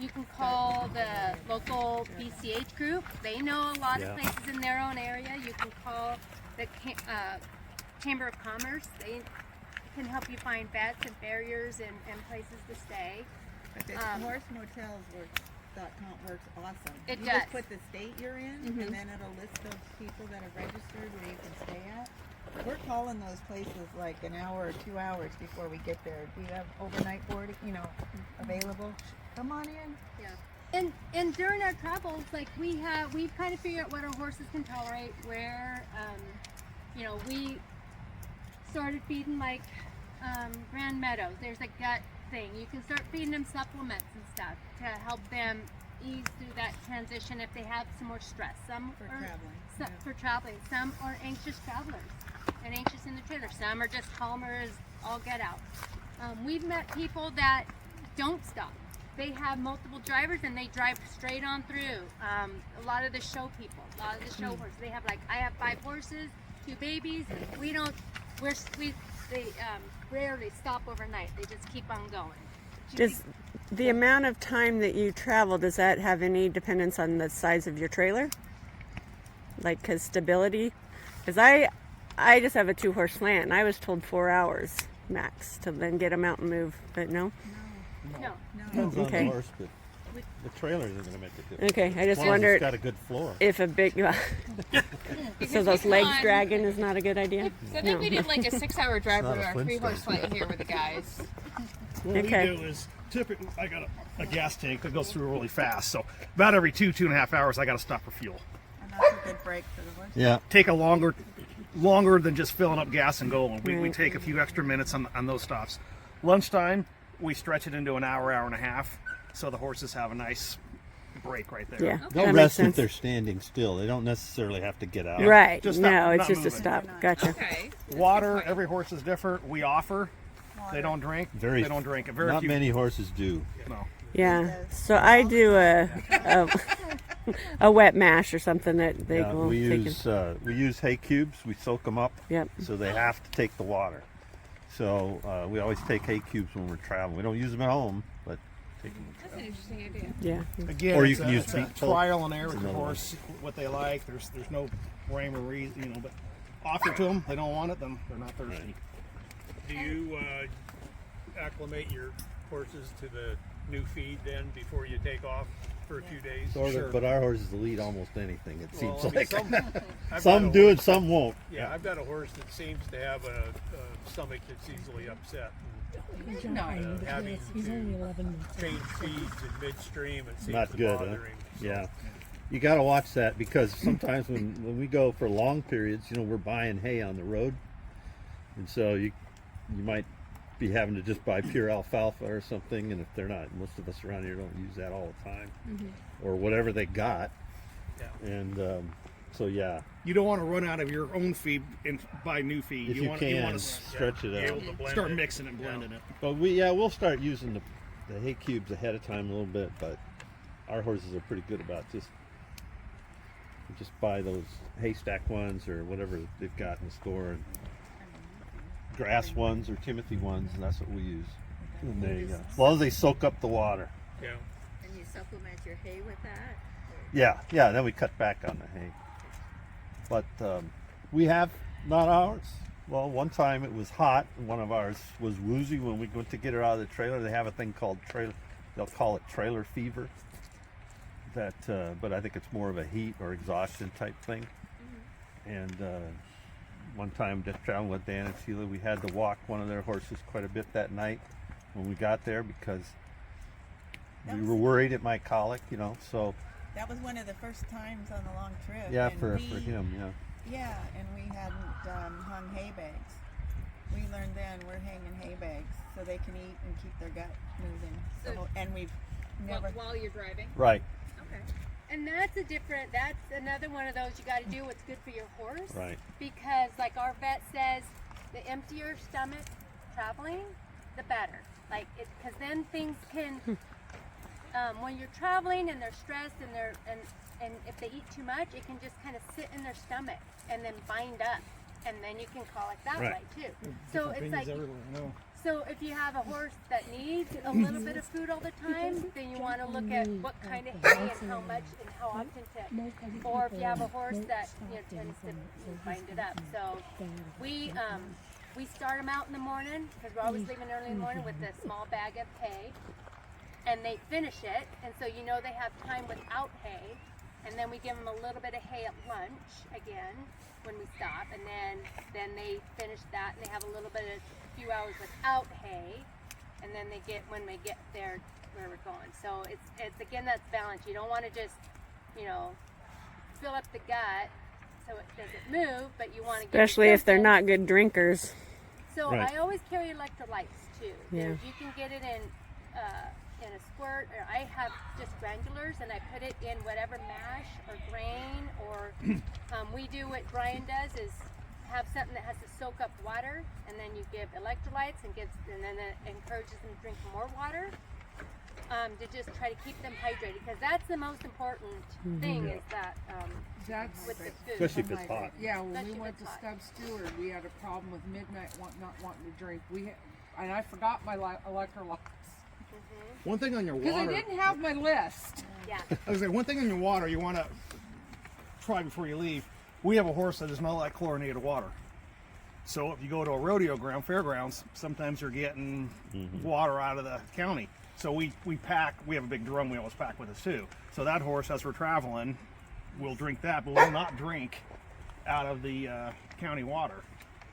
you can call the local BCH group. They know a lot of places in their own area. You can call the Chamber of Commerce. They can help you find vets and farriers and places to stay. But this horsemotel's.com works awesome. It you does. just put the state you're in, and then it'll list those people that have registered where you can stay at. We're calling those places like an hour or 2 hours before we get there. Do you have overnight boarding, available? Come on in. Yeah. And during our travels, like we've kind of figured out what our horses can tolerate. Where, we started feeding like Grand Meadows. There's a gut thing. You can start feeding them supplements and stuff to help them ease through that transition if they have some more stress. Some for traveling. Some are anxious travelers and anxious in the trailer. Some are just calmer as all get out. We've met people that don't stop. they have multiple drivers and they drive straight on through. A lot of the show people, a lot of the show horses, they have like, I have 5 horses, 2 babies. We don't, they rarely stop overnight. They just keep on going. Does the amount of time that you travel, does that have any dependence on the size of your trailer? Like, cause stability? Cause I just have a 2-horse slant and I was told 4 hours max to then get them out and move, but no? No. Depends on Okay. the horse, but the trailer isn't going to make a difference. Okay, I just As long as wondered it's got a good floor. if a big, so those legs dragging is not a good idea? So I think we did like a 6-hour drive It's with not a our Flintstone. 3-horse slant here with the guys. What Okay. we do is typically I got a gas tank that goes through really fast, so about every 2.5 hours I got to stop for fuel. And that's a good break for the horse. Yeah. Take a longer than just filling up gas and going. We take a few extra minutes on those stops. Lunchtime we stretch it into an hour and a half, so the horses have a nice break right there. Yeah, They'll that makes rest if sense. they're standing still. They don't necessarily have to get out. Right, Just no, not it's just a moving. stop. Gotcha. Okay. Water, every horse is different. We offer. Water. They don't drink. Very. They don't drink it. Very Not few. many horses do. No. Yeah, so I do a wet mash or something that they Yeah, will we take use hay cubes. We soak them up. Yep. So they have to take the water. So we always take hay cubes when we're traveling. We don't use them at home, but take them. That's an interesting idea. Yeah. Again, Or you it's can a, use it's a beet pulp. trial and error with the Another one. horse, what they like. There's no rhyme or reason, but offer it to them. They don't want it, then they're not thirsty. Do you acclimate your horses to the new feed then before you take off for a few days? Sort Sure. of, but our horses will eat almost anything. It Well, seems I mean, like I've some got a do horse- and some won't. Yeah, I've got a horse that seems to have a stomach that's easily upset. He's And, only having he's to only 11 months. change feeds in midstream, it seems Not to good, bother huh? him. So, Yeah. You got to watch that because sometimes when we go for long periods, we're buying hay on the road, and so you might be having to just buy pure alfalfa or something, and if they're not, most of us around here don't use that all the time, or whatever they got. Yeah. And so yeah, You don't want to run out of your own feed and buy new feed. if you want can to stretch it be able out. to blend start it. mixing and blending it. But we'll start using the hay cubes ahead of time a little bit, but our horses are pretty good about just buy those haystack ones or whatever they've got in the store, and grass ones or Timothy ones, and that's what we use. And they, as long as they soak up the water. Yeah. And you supplement your hay with that? Yeah, then we cut back on the hay. But we have not ours. Well, one time it was hot, and one of ours was woozy when we went to get her out of the trailer. They have a thing called they'll call it trailer fever. That, but I think it's more of a heat or exhaustion type thing. And one time just traveling with Dan and Sheila, we had to walk one of their horses quite a bit that night when we got there because we were worried it might colic, so. That was one of the first times on the long trip. Yeah, and for him, yeah. Yeah, and we hadn't hung hay bags. We learned then we're hanging hay bags so they can eat and keep their gut moving. So- And we've never. While you're driving. Right, Okay. And that's another one of those you got to do what's good for your horse. right. Because like our vet says, the emptier stomach traveling, the better. Like it, because then things can, when you're traveling and they're stressed and and if they eat too much, it can just kind of sit in their stomach and then bind up, and then you can colic that Right. way too. So it's like, No. so if you have a horse that needs a little bit of food all the time, then you want to look at what kind of hay and how much and how often to. Or if you have a horse that tends to bind it up. So we start them out in the morning because we're always leaving early in the morning with a small bag of hay, and they finish it, and so they have time without hay, and then we give them a little bit of hay at lunch again when we stop, and then they finish that and they have a little bit of few hours without hay, and then when they get there where we're going. So it's again, that's balance. You don't want to just fill up the gut so it doesn't move, but you want to Especially if they're not good drinkers. So Right. I always carry electrolytes too. Yeah. You can get it in a squirt, or I have just granulars, and I put it in whatever mash or grain, or we do what Brian does is have something that has to soak up water, and then you give electrolytes and then it encourages them to drink more water. to just try to keep them hydrated, because that's the most important thing is that That's with the food. Especially if it's hot. Yeah, when Especially we if went it's to hot. Stubb Stewart, we had a problem with midnight not wanting to drink. And I forgot my electrolytes One thing on your because I water. didn't have my list. Yeah. I was like, one thing on your water you want to try before you leave. We have a horse that does not like chlorinated water. So if you go to a rodeo ground, fairgrounds, sometimes you're getting water out of the county. So we pack, we have a big drum we always pack with us too. So that horse, as we're traveling, will drink that, but will not drink out of the county water.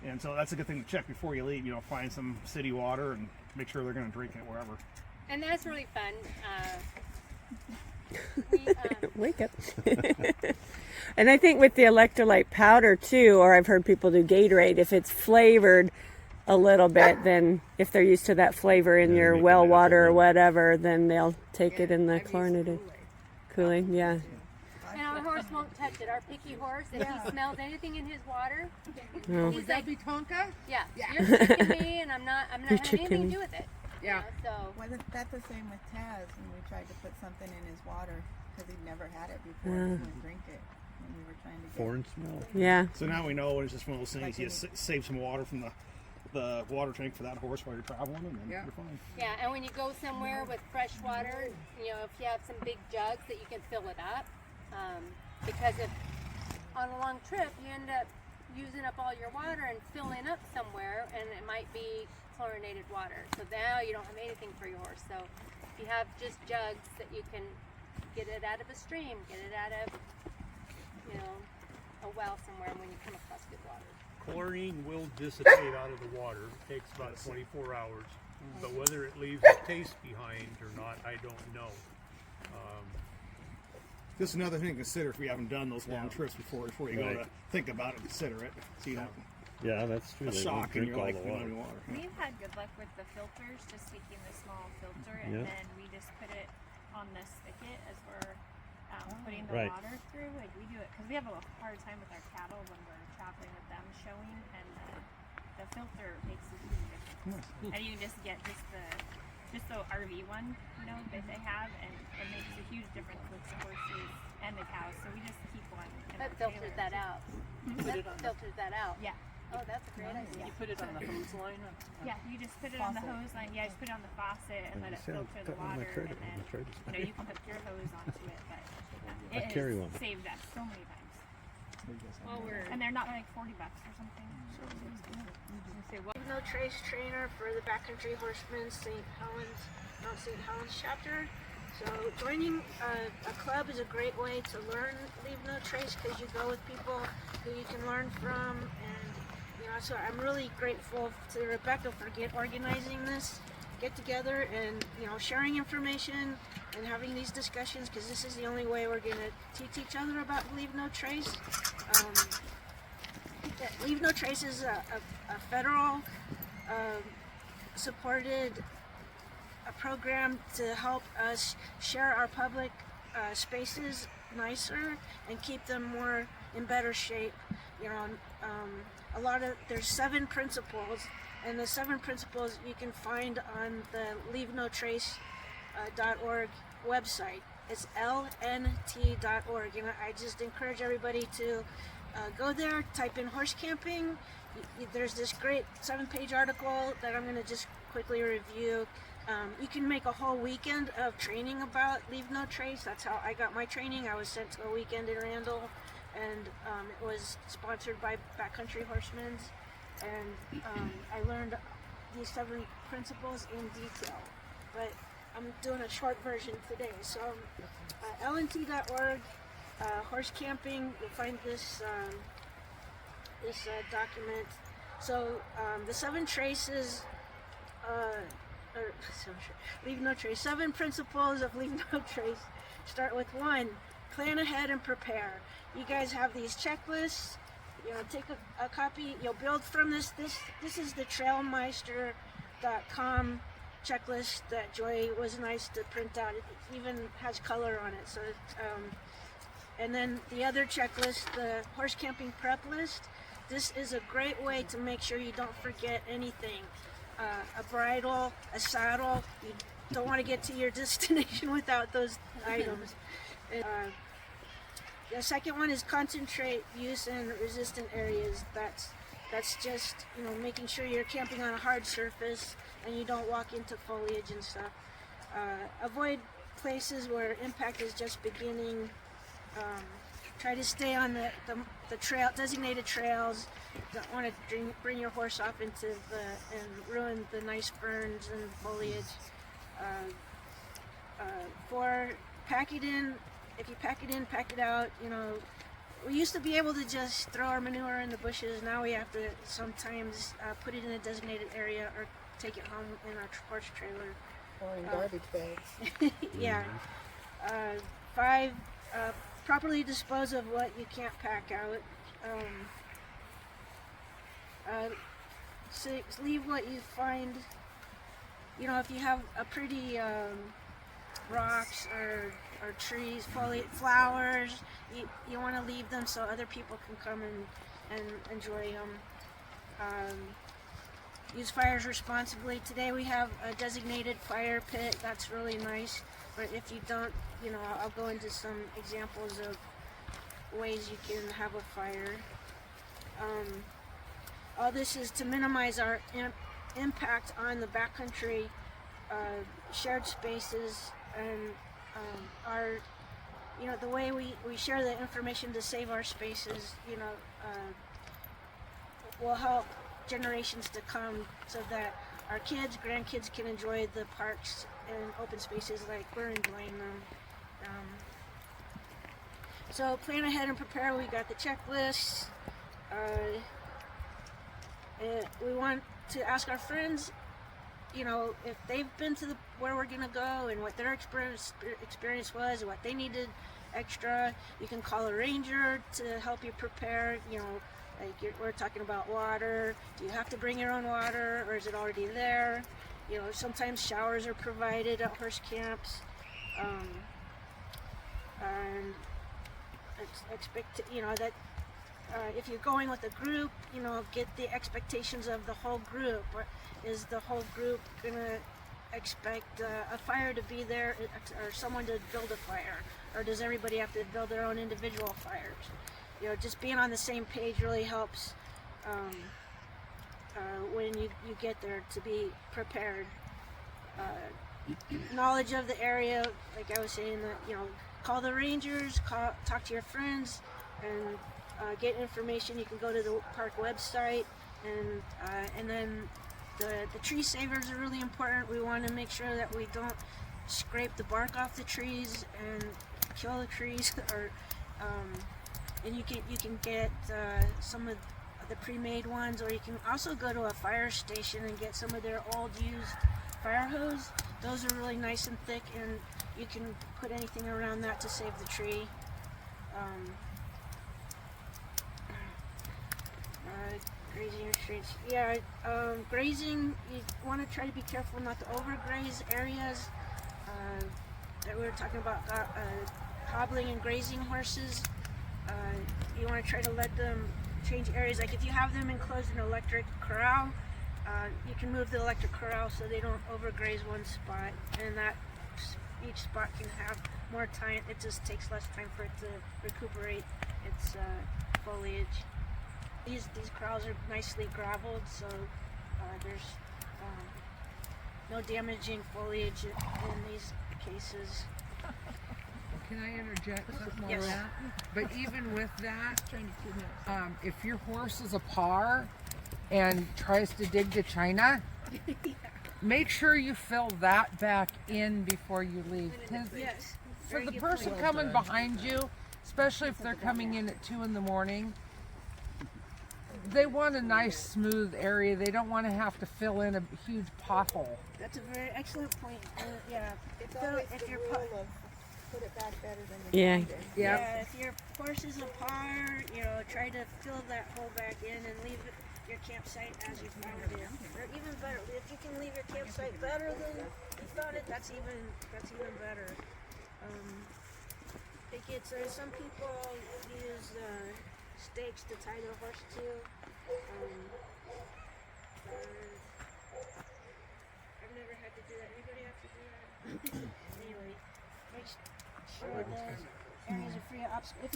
And so that's a good thing to check before you leave. You know, find some city water and make sure they're going to drink it wherever. And that's really fun. Wake up. And I think with the electrolyte powder too, or I've heard people do Gatorade, if it's flavored a little bit, then if they're used to that flavor in your well water or whatever, then they'll take it in the chlorinated Kool-Aid. Yeah. And our horse won't touch it. Our picky horse, if he smells anything in his water, Oh. he's Would that like, be Tonka? yeah, Yeah. you're tricking me, and I'm not You're having anything tricking to me. do with it. Yeah. You know, so Wasn't that the same with Taz when we tried to put something in his water because he'd never had it before? He wouldn't drink it when we were trying to get Foreign smell. Yeah. So now we know it's just one of those things. You save some water from the water tank for that horse while you're traveling, and then you're fine. yeah, and when you go somewhere with fresh water, you know, if you have some big jugs that you can fill it up, because if on a long trip you end up using up all your water and filling up somewhere, and it might be chlorinated water. So now you don't have anything for your horse. So if you have just jugs that you can get it out of a stream, get it out of, you know, a well somewhere when you come across good water. Chlorine will dissipate out of the water. It takes about 24 hours. But whether it leaves a taste behind or not, I don't know. This is another thing to consider if we haven't done those long trips before you go to think about it, consider it. So you don't Yeah, that's true. a They shock won't and you're drink all like, the we don't water. have any water. We've had good luck with the filters, just taking the small filter and Yeah. then we just put it on the spigot as we're putting the Right. water through. Like we do it because we have a hard time with our cattle when we're traveling with them showing, and the filter makes a huge difference. And you can just get just the RV one, you know, that they have, and it makes a huge difference with the horses and the cows. So we just keep one. in That our filters trailer. that out. That filters that out. Yeah. Oh, that's a great idea. You put it on the hose line? Yeah, you just put it on the hose line. Yeah, just put it on the faucet and let it filter the water, and then you know you can hook your hose onto it. But it carry has one. saved us so many times. While And they're not like $40 or something. No Trace trainer for the Backcountry Horsemen Mount St. Helens chapter. So joining a club is a great way to learn Leave No Trace because you go with people who you can learn from, and you know. So I'm really grateful to Rebecca for organizing this get together and sharing information and having these discussions, because this is the only way we're going to teach each other about Leave No Trace. Leave No Trace is a federal supported program to help us share our public spaces nicer and keep them more in better shape. There's 7 principles, and the 7 principles you can find on the LeaveNoTrace.org website. It's lnt.org, and I just encourage everybody to go there, type in horse camping. There's this great 7-page article that I'm going to just quickly review. You can make a whole weekend of training about Leave No Trace. That's how I got my training. I was sent to a weekend in Randall, and it was sponsored by Backcountry Horsemen, and I learned these 7 principles in detail. But I'm doing a short version today. So lnt.org, horse camping, you'll find this document. So the 7 traces, Leave No Trace, 7 principles of Leave No Trace start with 1, plan ahead and prepare. You guys have these checklists. Take a copy. You'll build from this. This is the trailmeister.com checklist that Joy was nice to print out. It even has color on it. So, and then the other checklist, the horse camping prep list. This is a great way to make sure you don't forget anything. A bridle, a saddle. don't want to get to your destination without those items. The second one is concentrate use in resistant areas. That's just, you know, making sure you're camping on a hard surface and you don't walk into foliage and stuff. Avoid places where impact is just beginning. Try to stay on the trail, designated trails. Don't want to bring your horse off into and ruin the nice ferns and foliage. For pack it in, if you pack it in, pack it out. You know, we used to be able to just throw our manure in the bushes. Now we have to sometimes put it in a designated area or take it home in our horse trailer. Or in garbage bags. Yeah. 5, properly dispose of what you can't pack out. 6, leave what you find. You know, if you have a pretty rocks or trees, foliage, flowers, you want to leave them so other people can come and enjoy them. Use fires responsibly. Today we have a designated fire pit. That's really nice. But if you don't, you know, I'll go into some examples of ways you can have a fire. All this is to minimize our impact on the backcountry shared spaces and our, you know, the way we share the information to save our spaces, you know, will help generations to come so that our kids, grandkids can enjoy the parks and open spaces like we're enjoying them. So plan ahead and prepare. We got the checklist. We want to ask our friends, you know, if they've been to where we're gonna go and what their experience was, what they needed extra. You can call a ranger to help you prepare. You know, like we're talking about water. Do you have to bring your own water, or is it already there? You know, sometimes showers are provided at horse camps, and expect, you know, that if you're going with a group, you know, get the expectations of the whole group. Is the whole group gonna expect a fire to be there, or someone to build a fire, or does everybody have to build their own individual fires? You know, just being on the same page really helps when you get there to be prepared. Knowledge of the area, like I was saying, that, you know, call the rangers, talk to your friends, and get information. You can go to the park website, and then the tree savers are really important. We want to make sure that we don't scrape the bark off the trees and kill the trees, or and you can get some of the pre-made ones, or you can also go to a fire station and get some of their old used fire hose. Those are really nice and thick, and you can put anything around that to save the tree. Grazing restraints. Yeah, grazing, you want to try to be careful not to overgraze areas. That we were talking about hobbling and grazing horses. You want to try to let them change areas. Like if you have them enclosed in an electric corral, you can move the electric corral so they don't overgraze one spot, and that each spot can have more time. It just takes less time for it to recuperate its foliage. These corrals are nicely graveled, so there's no damaging foliage in these cases. Can I interject something on Yes. that? But even with that, if your horse is a par and tries to dig to China, make sure you fill that back in before you leave. Yes. For the person coming behind you, especially if they're coming in at 2 in the morning, they want a nice smooth area. They don't want to have to fill in a huge pothole. That's a very excellent point. Yeah, It's always the rule of put it back better than the Yeah. find it. Yeah, if your horse is a par, you know, try to fill that hole back in and leave your campsite as you found it. Or even better, if you can leave your campsite better than you found it, that's even better. I think it's some people use stakes to tie their horse to. I've never had to do that. Anybody have to do that? Anyway, make sure the areas are free of obstacles.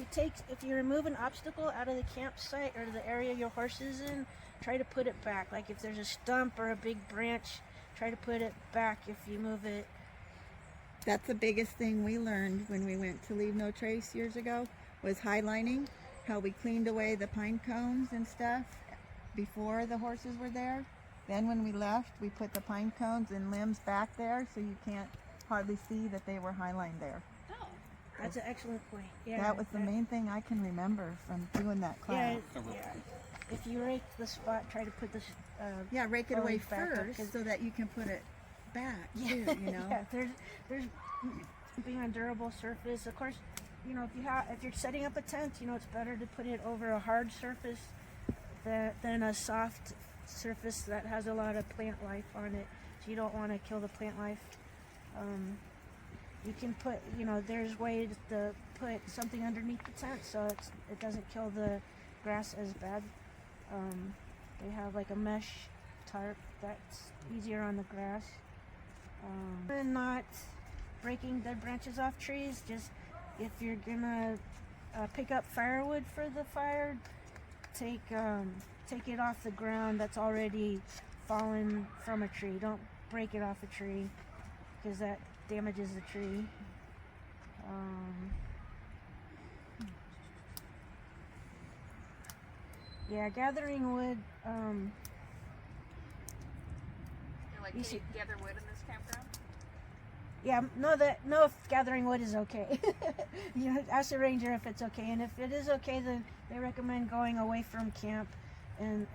If you remove an obstacle out of the campsite or the area your horse is in, try to put it back. Like if there's a stump or a big branch, try to put it back if you move it. That's the biggest thing we learned when we went to Leave No Trace years ago, was highlining, how we cleaned away the pine cones and stuff before the horses were there. Then when we left, we put the pine cones and limbs back there so you can't hardly see that they were highlined there. Oh, that's an excellent point. Yeah, that was the main thing I can remember from doing that class. Yeah. If you rake the spot, try to put the rake it away back up, first so that you can put it back too, you know. Yeah, there's being on durable surface. Of course, you know, if you're setting up a tent, you know, it's better to put it over a hard surface than a soft surface that has a lot of plant life on it. So you don't want to kill the plant life. You can put, you know, there's ways to put something underneath the tent so it doesn't kill the grass as bad. They have like a mesh tarp that's easier on the grass. And not breaking dead branches off trees. Just if you're gonna pick up firewood for the fire, take it off the ground that's already fallen from a tree. Don't break it off a tree because that damages the tree. Yeah, gathering wood. Can you gather wood in this campground? Yeah, know if gathering wood is okay. You know, ask the ranger if it's okay, and if it is okay, then they recommend going away from camp and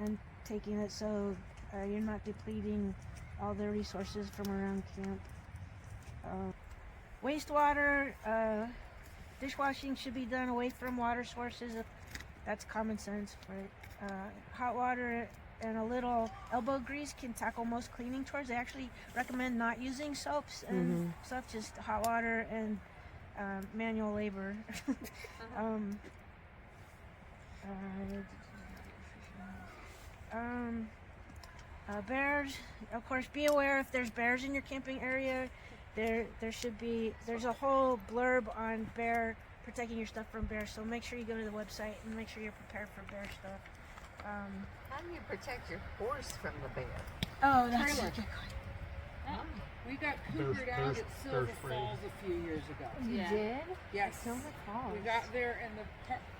taking it so you're not depleting all the resources from around camp. Wastewater, dishwashing should be done away from water sources. That's common sense, right? Hot water and a little elbow grease can tackle most cleaning chores. They actually recommend not using soaps and stuff, just hot water and manual labor. Bears, of course, be aware if there's bears in your camping area. There's a whole blurb on bear, protecting your stuff from bears, so make sure you go to the website and make sure you're prepared for bear stuff. How do you protect your horse from the bear? Oh, that's Trailer. We got cougared out at Silver Falls a few years ago. You did? Yes. Silver Falls. We got there and the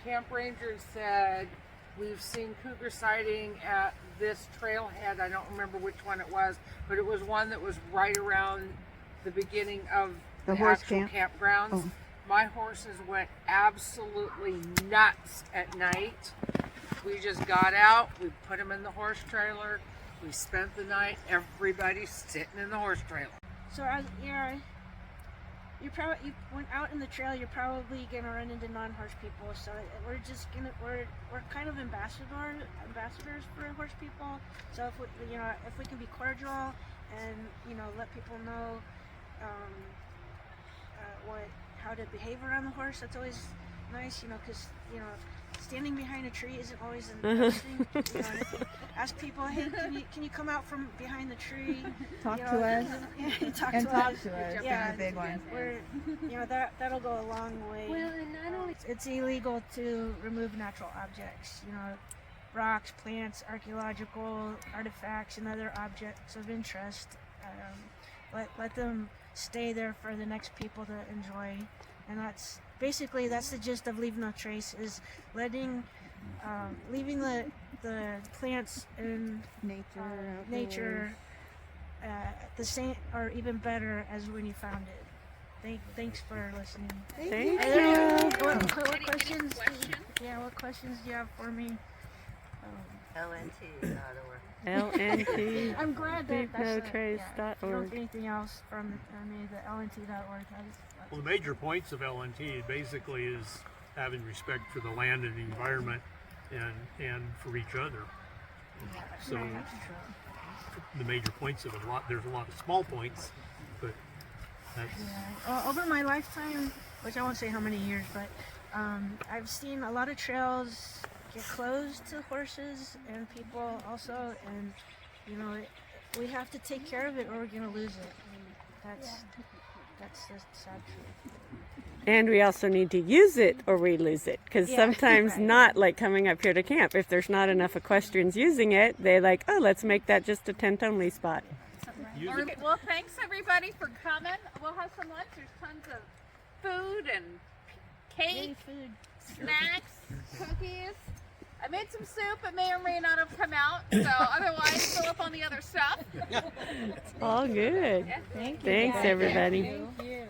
camp rangers said, we've seen cougar sighting at this trailhead. I don't remember which one it was, but it was one that was right around the beginning of the actual campgrounds. Oh. My horses went absolutely nuts at night. We just got out, we put them in the horse trailer, we spent the night, everybody sitting in the horse trailer. So you went out in the trail, you're probably gonna run into non-horse people. So we're kind of ambassadors for horse people. So if we can be cordial and let people know how to behave around the horse, that's always nice. Because standing behind a tree isn't always the best thing. If you ask people, hey, can you come out from behind the tree? Talk to us. Talk to us. Yeah, a big one. That'll go a long way. Well, and not only it's illegal to remove natural objects. Rocks, plants, archaeological artifacts, and other objects of interest. Let them stay there for the next people to enjoy, and that's the gist of Leave No Trace, is leaving the plants and nature the same or even better as when you found it. Thanks for listening. Thank you. What questions? Yeah, what questions do you have for me? LNT.org. LNT. I'm glad that that's trace.org. If you don't get anything else from me, the LNT.org. Well, the major points of LNT basically is having respect for the land and the environment, and for each other. So the major points of it, there's a lot of small points, but that's... Over my lifetime, which I won't say how many years, but I've seen a lot of trails get closed to horses and people also, and we have to take care of it or we're gonna lose it. That's the sad truth. And we also need to use it or we lose it. Because Yeah, sometimes right. not like coming up here to camp. If there's not enough equestrians using it, they like, oh, let's make that just a tent only spot. Well, thanks everybody for coming. We'll have some lunch. There's tons of food and cake, snacks, cookies. I made some soup. It may or may not have come out. So otherwise, fill up on the other stuff. It's all good. Yeah. Thank you. Thanks, guys. everybody. Thank you.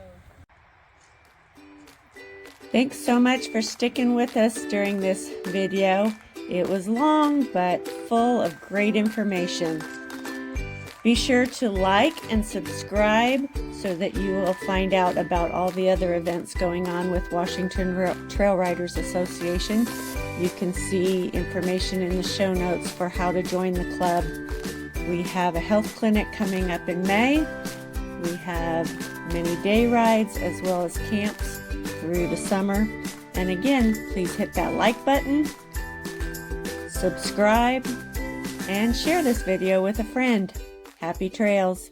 Thanks so much for sticking with us during this video. It was long, but full of great information. Be sure to like and subscribe so that you will find out about all the other events going on with Washington Trail Riders Association. You can see information in the show notes for how to join the club. We have a health clinic coming up in May. We have many day rides as well as camps through the summer. And again, please hit that like button, subscribe, and share this video with a friend. Happy trails!